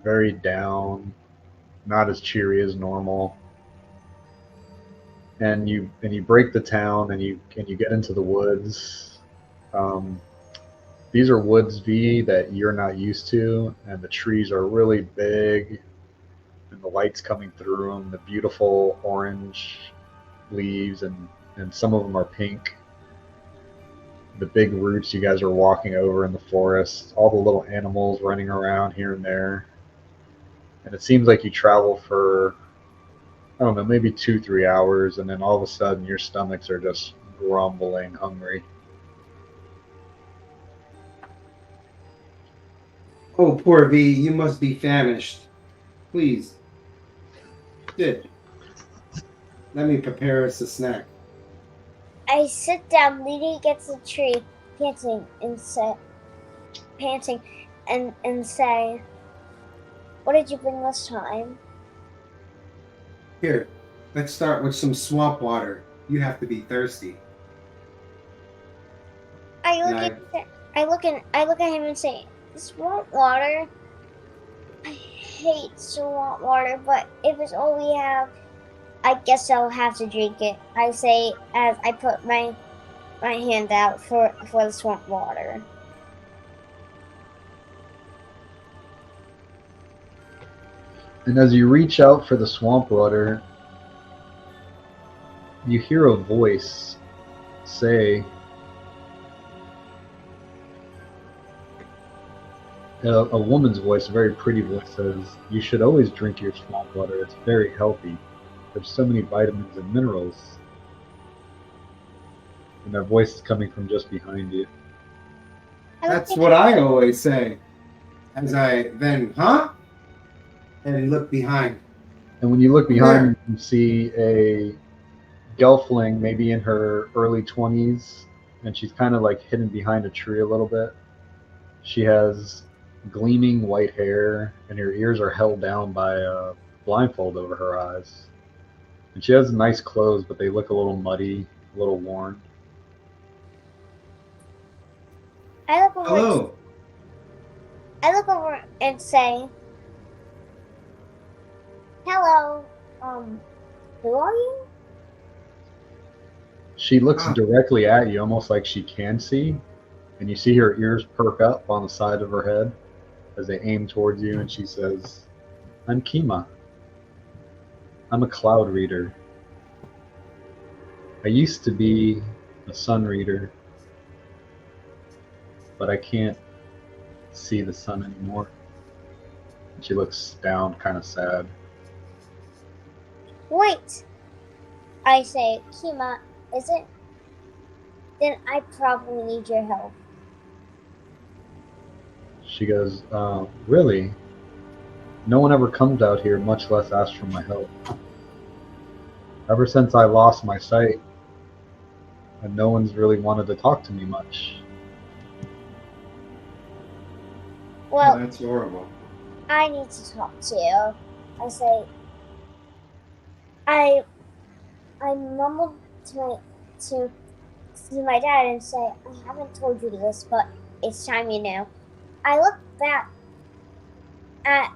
A: very down, not as cheery as normal. And you break the town, and you get into the woods. These are woods, V, that you're not used to, and the trees are really big, and the light's coming through them. The beautiful orange leaves, and some of them are pink. The big roots you guys are walking over in the forest, all the little animals running around here and there. And it seems like you travel for, I don't know, maybe 2-3 hours, and then all of a sudden your stomachs are just grumbling hungry.
B: Oh, poor V, you must be famished. Please, Good. Let me prepare us a snack.
C: I sit down, leaning against the tree, panting and say, "What did you bring this time?"
B: Here, let's start with some swamp water. You have to be thirsty.
C: I look at him and say, "Swamp water? I hate swamp water, but if it's all we have, I guess I'll have to drink it," I say as I put my hand out for the swamp water.
A: And as you reach out for the swamp water, you hear a voice say, a woman's voice, a very pretty voice, says, "You should always drink your swamp water. It's very healthy. There's so many vitamins and minerals." And that voice is coming from just behind you.
B: That's what I always say. As I then, and look behind.
A: And when you look behind, you can see a gelfling, maybe in her early 20s, and she's kind of like hidden behind a tree a little bit. She has gleaming white hair, and her ears are held down by a blindfold over her eyes. And she has nice clothes, but they look a little muddy, a little worn.
C: I look over.
B: Hello.
C: I look over and say, "Hello, who are you?"
A: She looks directly at you, almost like she can see, and you see her ears perk up on the side of her head as they aim towards you, and she says, "I'm Kima. I'm a cloud reader. I used to be a sun reader, but I can't see the sun anymore." And she looks down, kind of sad.
C: "Wait," I say, "Kima, is it? Then I probably need your help."
A: She goes, "Really? No one ever comes out here, much less asks for my help. Ever since I lost my sight, and no one's really wanted to talk to me much."
C: "Well,
B: that's horrible.
C: I need to talk to you," I say. I mumbled to my dad and say, "I haven't told you this, but it's time you know." I look back at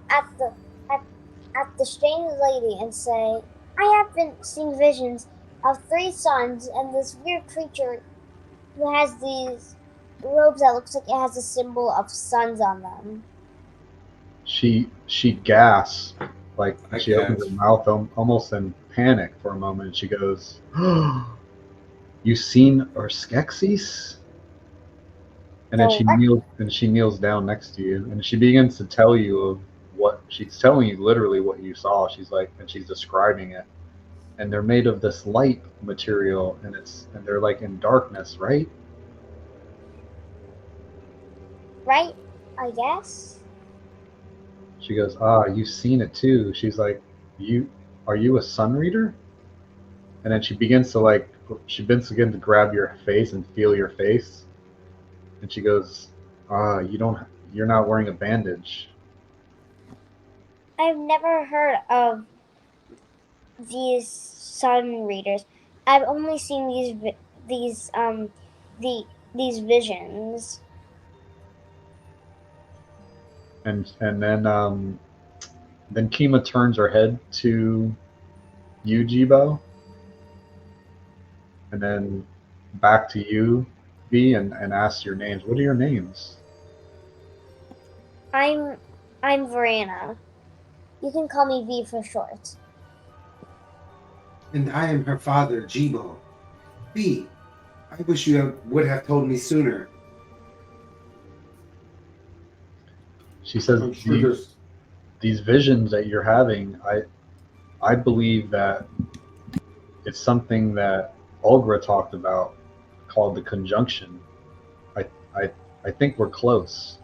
C: the strange lady and say, "I have been seeing visions of 3 suns and this weird creature who has these robes that looks like it has a symbol of suns on them."
A: She gasps, like
B: I
A: she opens her mouth almost in panic for a moment, and she goes, "You seen Urskexis?" And then she kneels down next to you, and she begins to tell you of what she's telling you, literally what you saw. She's like, and she's describing it, and they're made of this light material, and they're like in darkness, right?
C: Right, I guess.
A: She goes, "You've seen it too." She's like, "Are you a sun reader?" And then she begins to grab your face and feel your face. And she goes, "You're not wearing a bandage."
C: I've never heard of these sun readers. I've only seen these visions.
A: And then Kima turns her head to you, Jibo, and then back to you, Vee, and asks your names. What are your names?
C: I'm Verena. You can call me V for short.
B: And I am her father, Jibo. B, I wish you would have told me sooner.
A: She says, these visions that you're having, I believe that it's something that Olgra talked about, called the conjunction. I think we're close.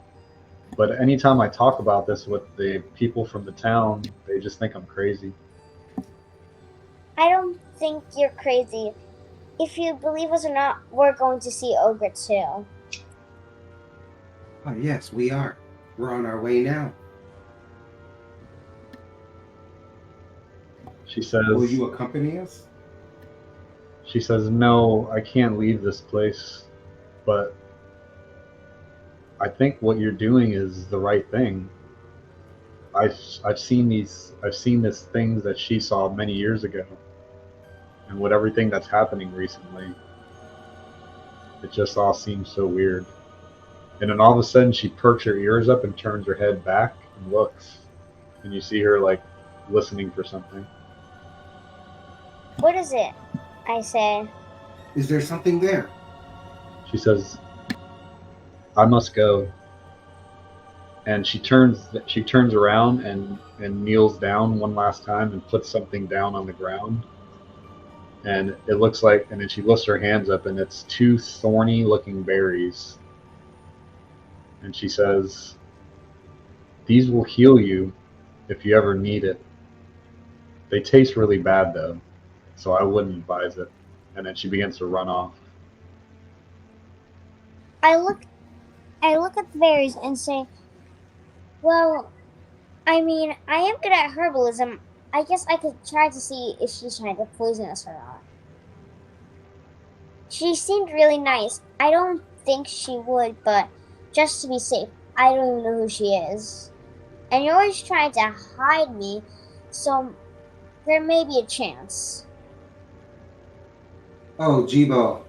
A: But anytime I talk about this with the people from the town, they just think I'm crazy.
C: I don't think you're crazy. If you believe us or not, we're going to see Ogre too.
B: Oh, yes, we are. We're on our way now.
A: She says,
B: Will you accompany us?
A: She says, no, I can't leave this place, but I think what you're doing is the right thing. I've seen this things that she saw many years ago, and with everything that's happening recently, it just all seems so weird. And then all of a sudden, she perks her ears up and turns her head back and looks, and you see her like listening for something.
C: What is it? I say.
B: Is there something there?
A: She says, I must go. And she turns around and kneels down one last time and puts something down on the ground. And it looks like, and then she lifts her hands up, and it's two thorny looking berries. And she says, these will heal you if you ever need it. They taste really bad though, so I wouldn't advise it. And then she begins to run off.
C: I look at the berries and say, well, I mean, I am good at herbalism. I guess I could try to see if she's trying to poison us or not. She seemed really nice. I don't think she would, but just to be safe, I don't even know who she is. And you're always trying to hide me, so there may be a chance.
B: Oh, Jibo,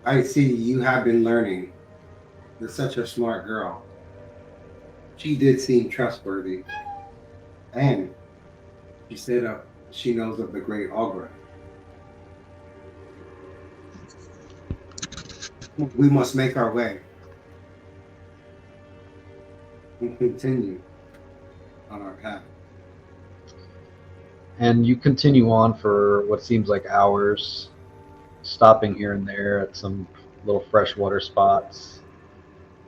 B: I see you have been learning. You're such a smart girl. She did seem trustworthy. And she said she knows of the great Alura. We must make our way and continue on our path.
A: And you continue on for what seems like hours, stopping here and there at some little freshwater spots,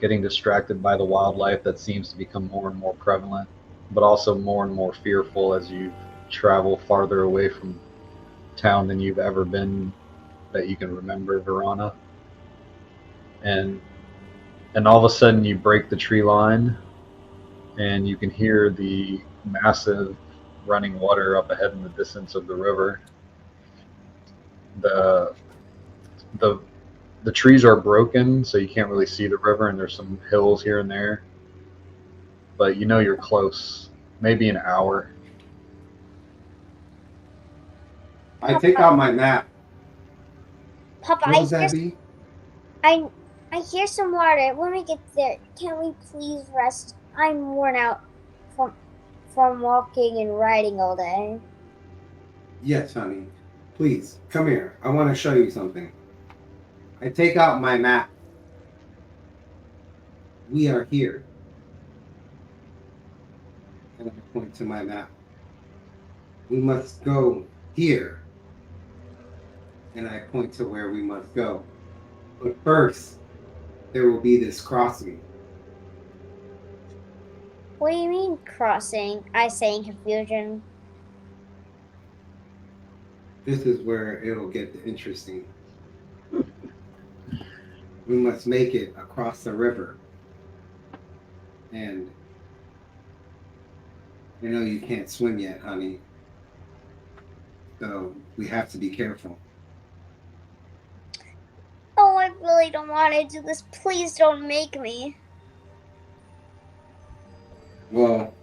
A: getting distracted by the wildlife that seems to become more and more prevalent, but also more and more fearful as you travel farther away from town than you've ever been that you can remember, Verona. And all of a sudden you break the tree line and you can hear the massive running water up ahead in the distance of the river. The trees are broken, so you can't really see the river, and there's some hills here and there. But you know you're close, maybe an hour.
B: I take out my map.
C: Papa,
B: What would that be?
C: I hear some water. When we get there, can we please rest? I'm worn out from walking and riding all day.
B: Yes, honey. Please, come here. I want to show you something. I take out my map. We are here. And I point to my map. We must go here. And I point to where we must go. But first, there will be this crossing.
C: What do you mean crossing? I say in confusion.
B: This is where it'll get interesting. We must make it across the river. And I know you can't swim yet, honey. So we have to be careful.
C: Oh, I really don't want to do this. Please don't make me.
B: Well,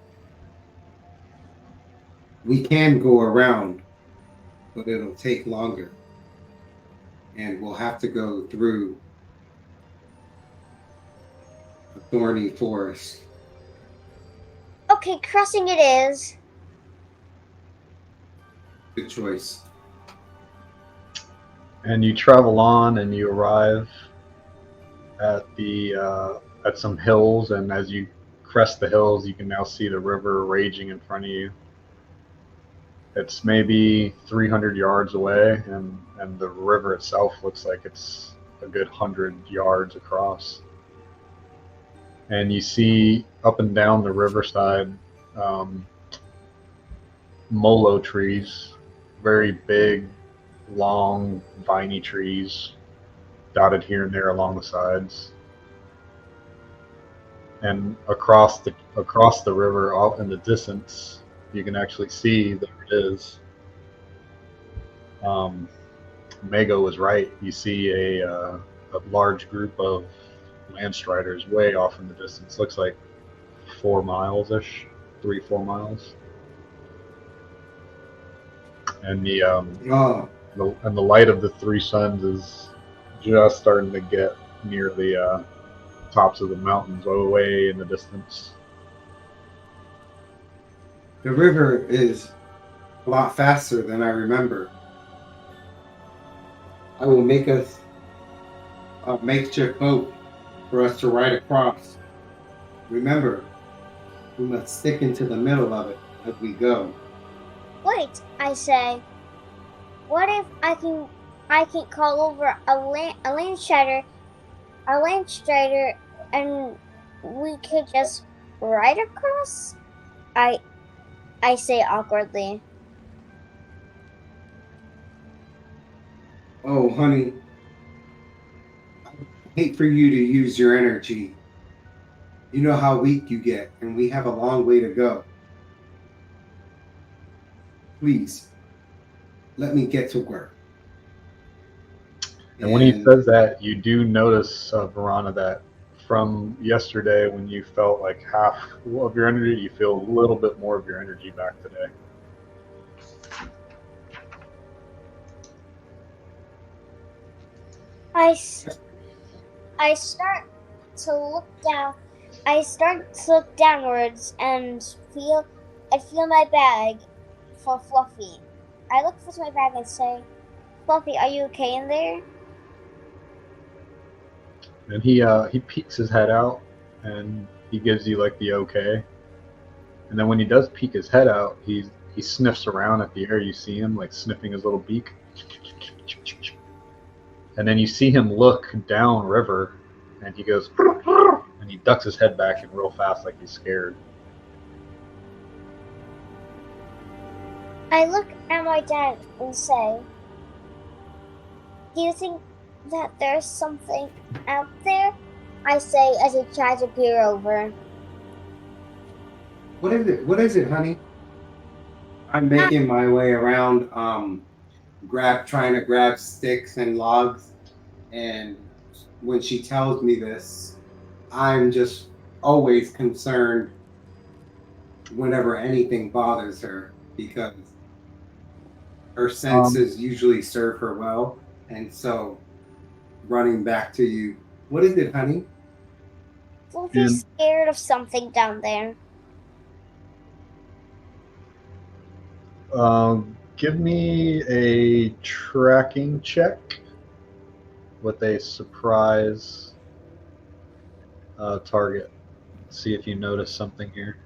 B: we can go around, but it'll take longer. And we'll have to go through a thorny forest.
C: Okay, crossing it is.
B: Good choice.
A: And you travel on, and you arrive at at some hills. And as you crest the hills, you can now see the river raging in front of you. It's maybe 300 yards away, and the river itself looks like it's a good 100 yards across. And you see up and down the riverside molo trees very big, long, viney trees dotted here and there along the sides. And across the river, off in the distance, you can actually see there it is. Mago was right. You see a large group of land striders way off in the distance. Looks like 4 miles ish, 3-4 miles. And the light of the three suns is just starting to get near the tops of the mountains, way in the distance.
B: The river is a lot faster than I remember. I will make us a makeshift boat for us to ride across. Remember, we must stick into the middle of it as we go.
C: Wait, I say. What if I can call over a land strider, and we could just ride across? I say awkwardly.
B: Oh, honey, I hate for you to use your energy. You know how weak you get, and we have a long way to go. Please, let me get to work.
A: And when he says that, you do notice, Verona, that from yesterday when you felt like half of your energy, you feel a little bit more of your energy back today.
C: I start to look down. I start to look downwards and feel my bag for Fluffy. I look for my bag and say, "Fluffy, are you okay in there?"
A: And he peeks his head out and he gives you like the okay. And then when he does peek his head out, he sniffs around at the air. You see him like sniffing his little beak. And then you see him look down river and he goes and he ducks his head back in real fast like he's scared.
C: I look at my dad and say, "Do you think that there's something out there?" I say as I try to peer over.
B: What is it? What is it, honey? I'm making my way around, trying to grab sticks and logs. And when she tells me this, I'm just always concerned whenever anything bothers her, because her senses usually serve her well. And so, running back to you, what is it, honey?
C: Fluffy's scared of something down there.
A: Give me a tracking check with a surprise target. See if you notice something here.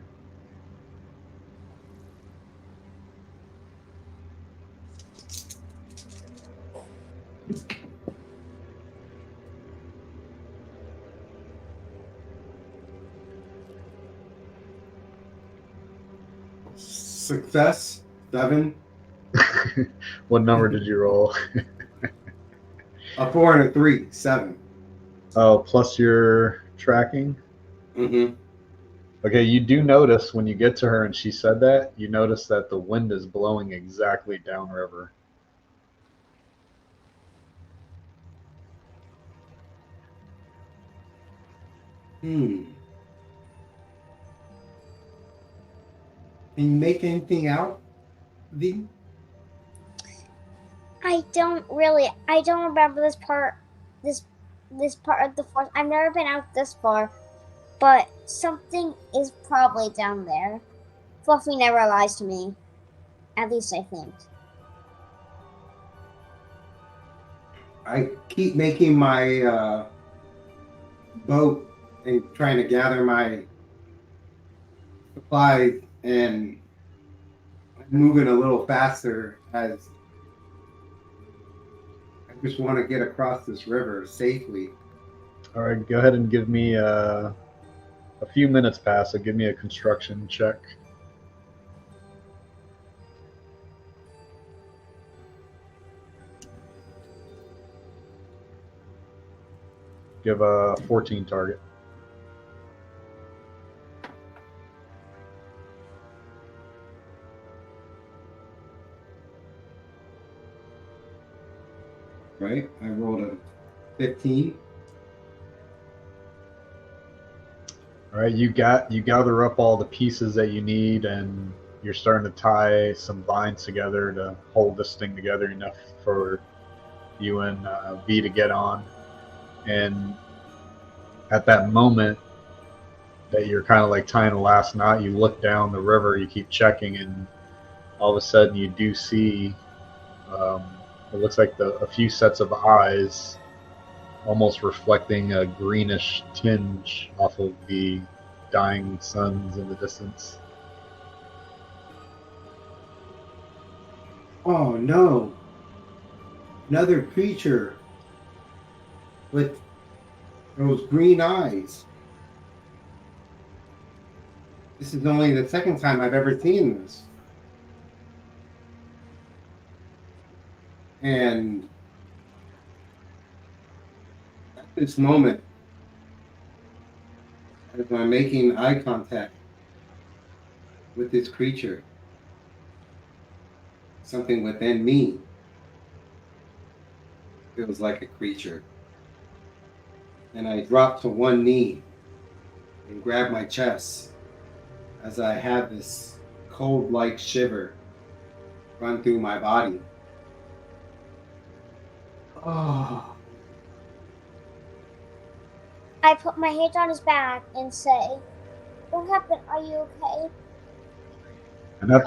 B: Success, 7.
A: What number did you roll?
B: A 4 and a 3, 7.
A: Oh, plus your tracking?
B: Mm-hmm.
A: Okay, you do notice when you get to her and she said that, you notice that the wind is blowing exactly downriver.
B: Can you make anything out, Vee?
C: I don't remember this part of the forest. I've never been out this far, but something is probably down there. Fluffy never lies to me. At least I think.
B: I keep making my boat and trying to gather my supplies, and I'm moving a little faster as I just want to get across this river safely.
A: All right, go ahead and give me a few minutes pass, so give me a construction check. You have a 14 target.
B: Right? I rolled a 15.
A: All right, you gather up all the pieces that you need, and you're starting to tie some vines together to hold this thing together enough for you and V to get on. And at that moment that you're kind of like tying the last knot, you look down the river, you keep checking, and all of a sudden you do see it looks like a few sets of eyes almost reflecting a greenish tinge off of the dying suns in the distance.
B: Oh no! Another creature with those green eyes. This is only the second time I've ever seen this. And at this moment, as I'm making eye contact with this creature, something within me feels like a creature. And I drop to one knee and grab my chest as I have this cold-like shiver run through my body. Oh.
C: I put my hand on his back and say, "What happened? Are you okay?"
A: And at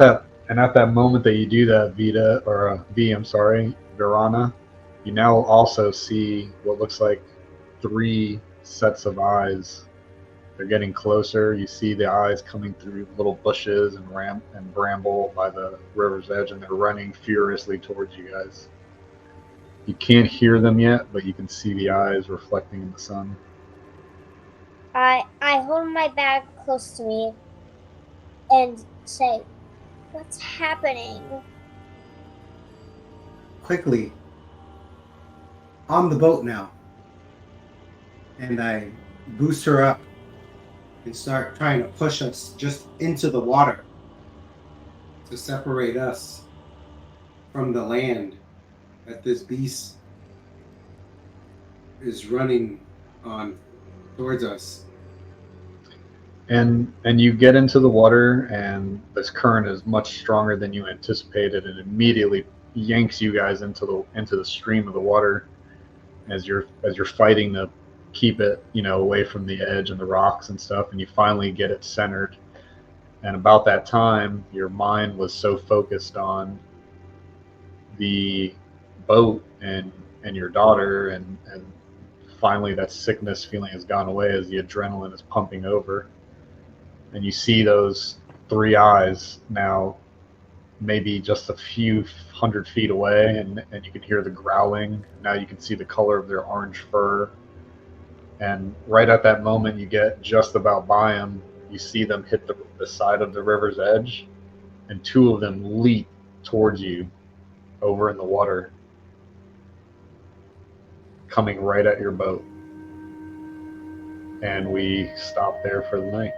A: that moment that you do that, Vita or V, I'm sorry, Virana, you now also see what looks like 3 sets of eyes. They're getting closer. You see the eyes coming through little bushes and bramble by the river's edge, and they're running furiously towards you guys. You can't hear them yet, but you can see the eyes reflecting in the sun.
C: I hold my bag close to me and say, "What's happening?"
B: Quickly, on the boat now. And I boost her up and start trying to push us just into the water to separate us from the land that this beast is running on towards us.
A: And you get into the water, and this current is much stronger than you anticipated, and immediately yanks you guys into the stream of the water as you're fighting to keep it, away from the edge and the rocks and stuff, and you finally get it centered. And about that time, your mind was so focused on the boat and your daughter, and finally that sickness feeling has gone away as the adrenaline is pumping over, and you see those 3 eyes now maybe just a few 100 feet away, and you can hear the growling. Now you can see the color of their orange fur, and right at that moment you get just about by them. You see them hit the side of the river's edge, and 2 of them leap towards you over in the water, coming right at your boat. And we stop there for the night.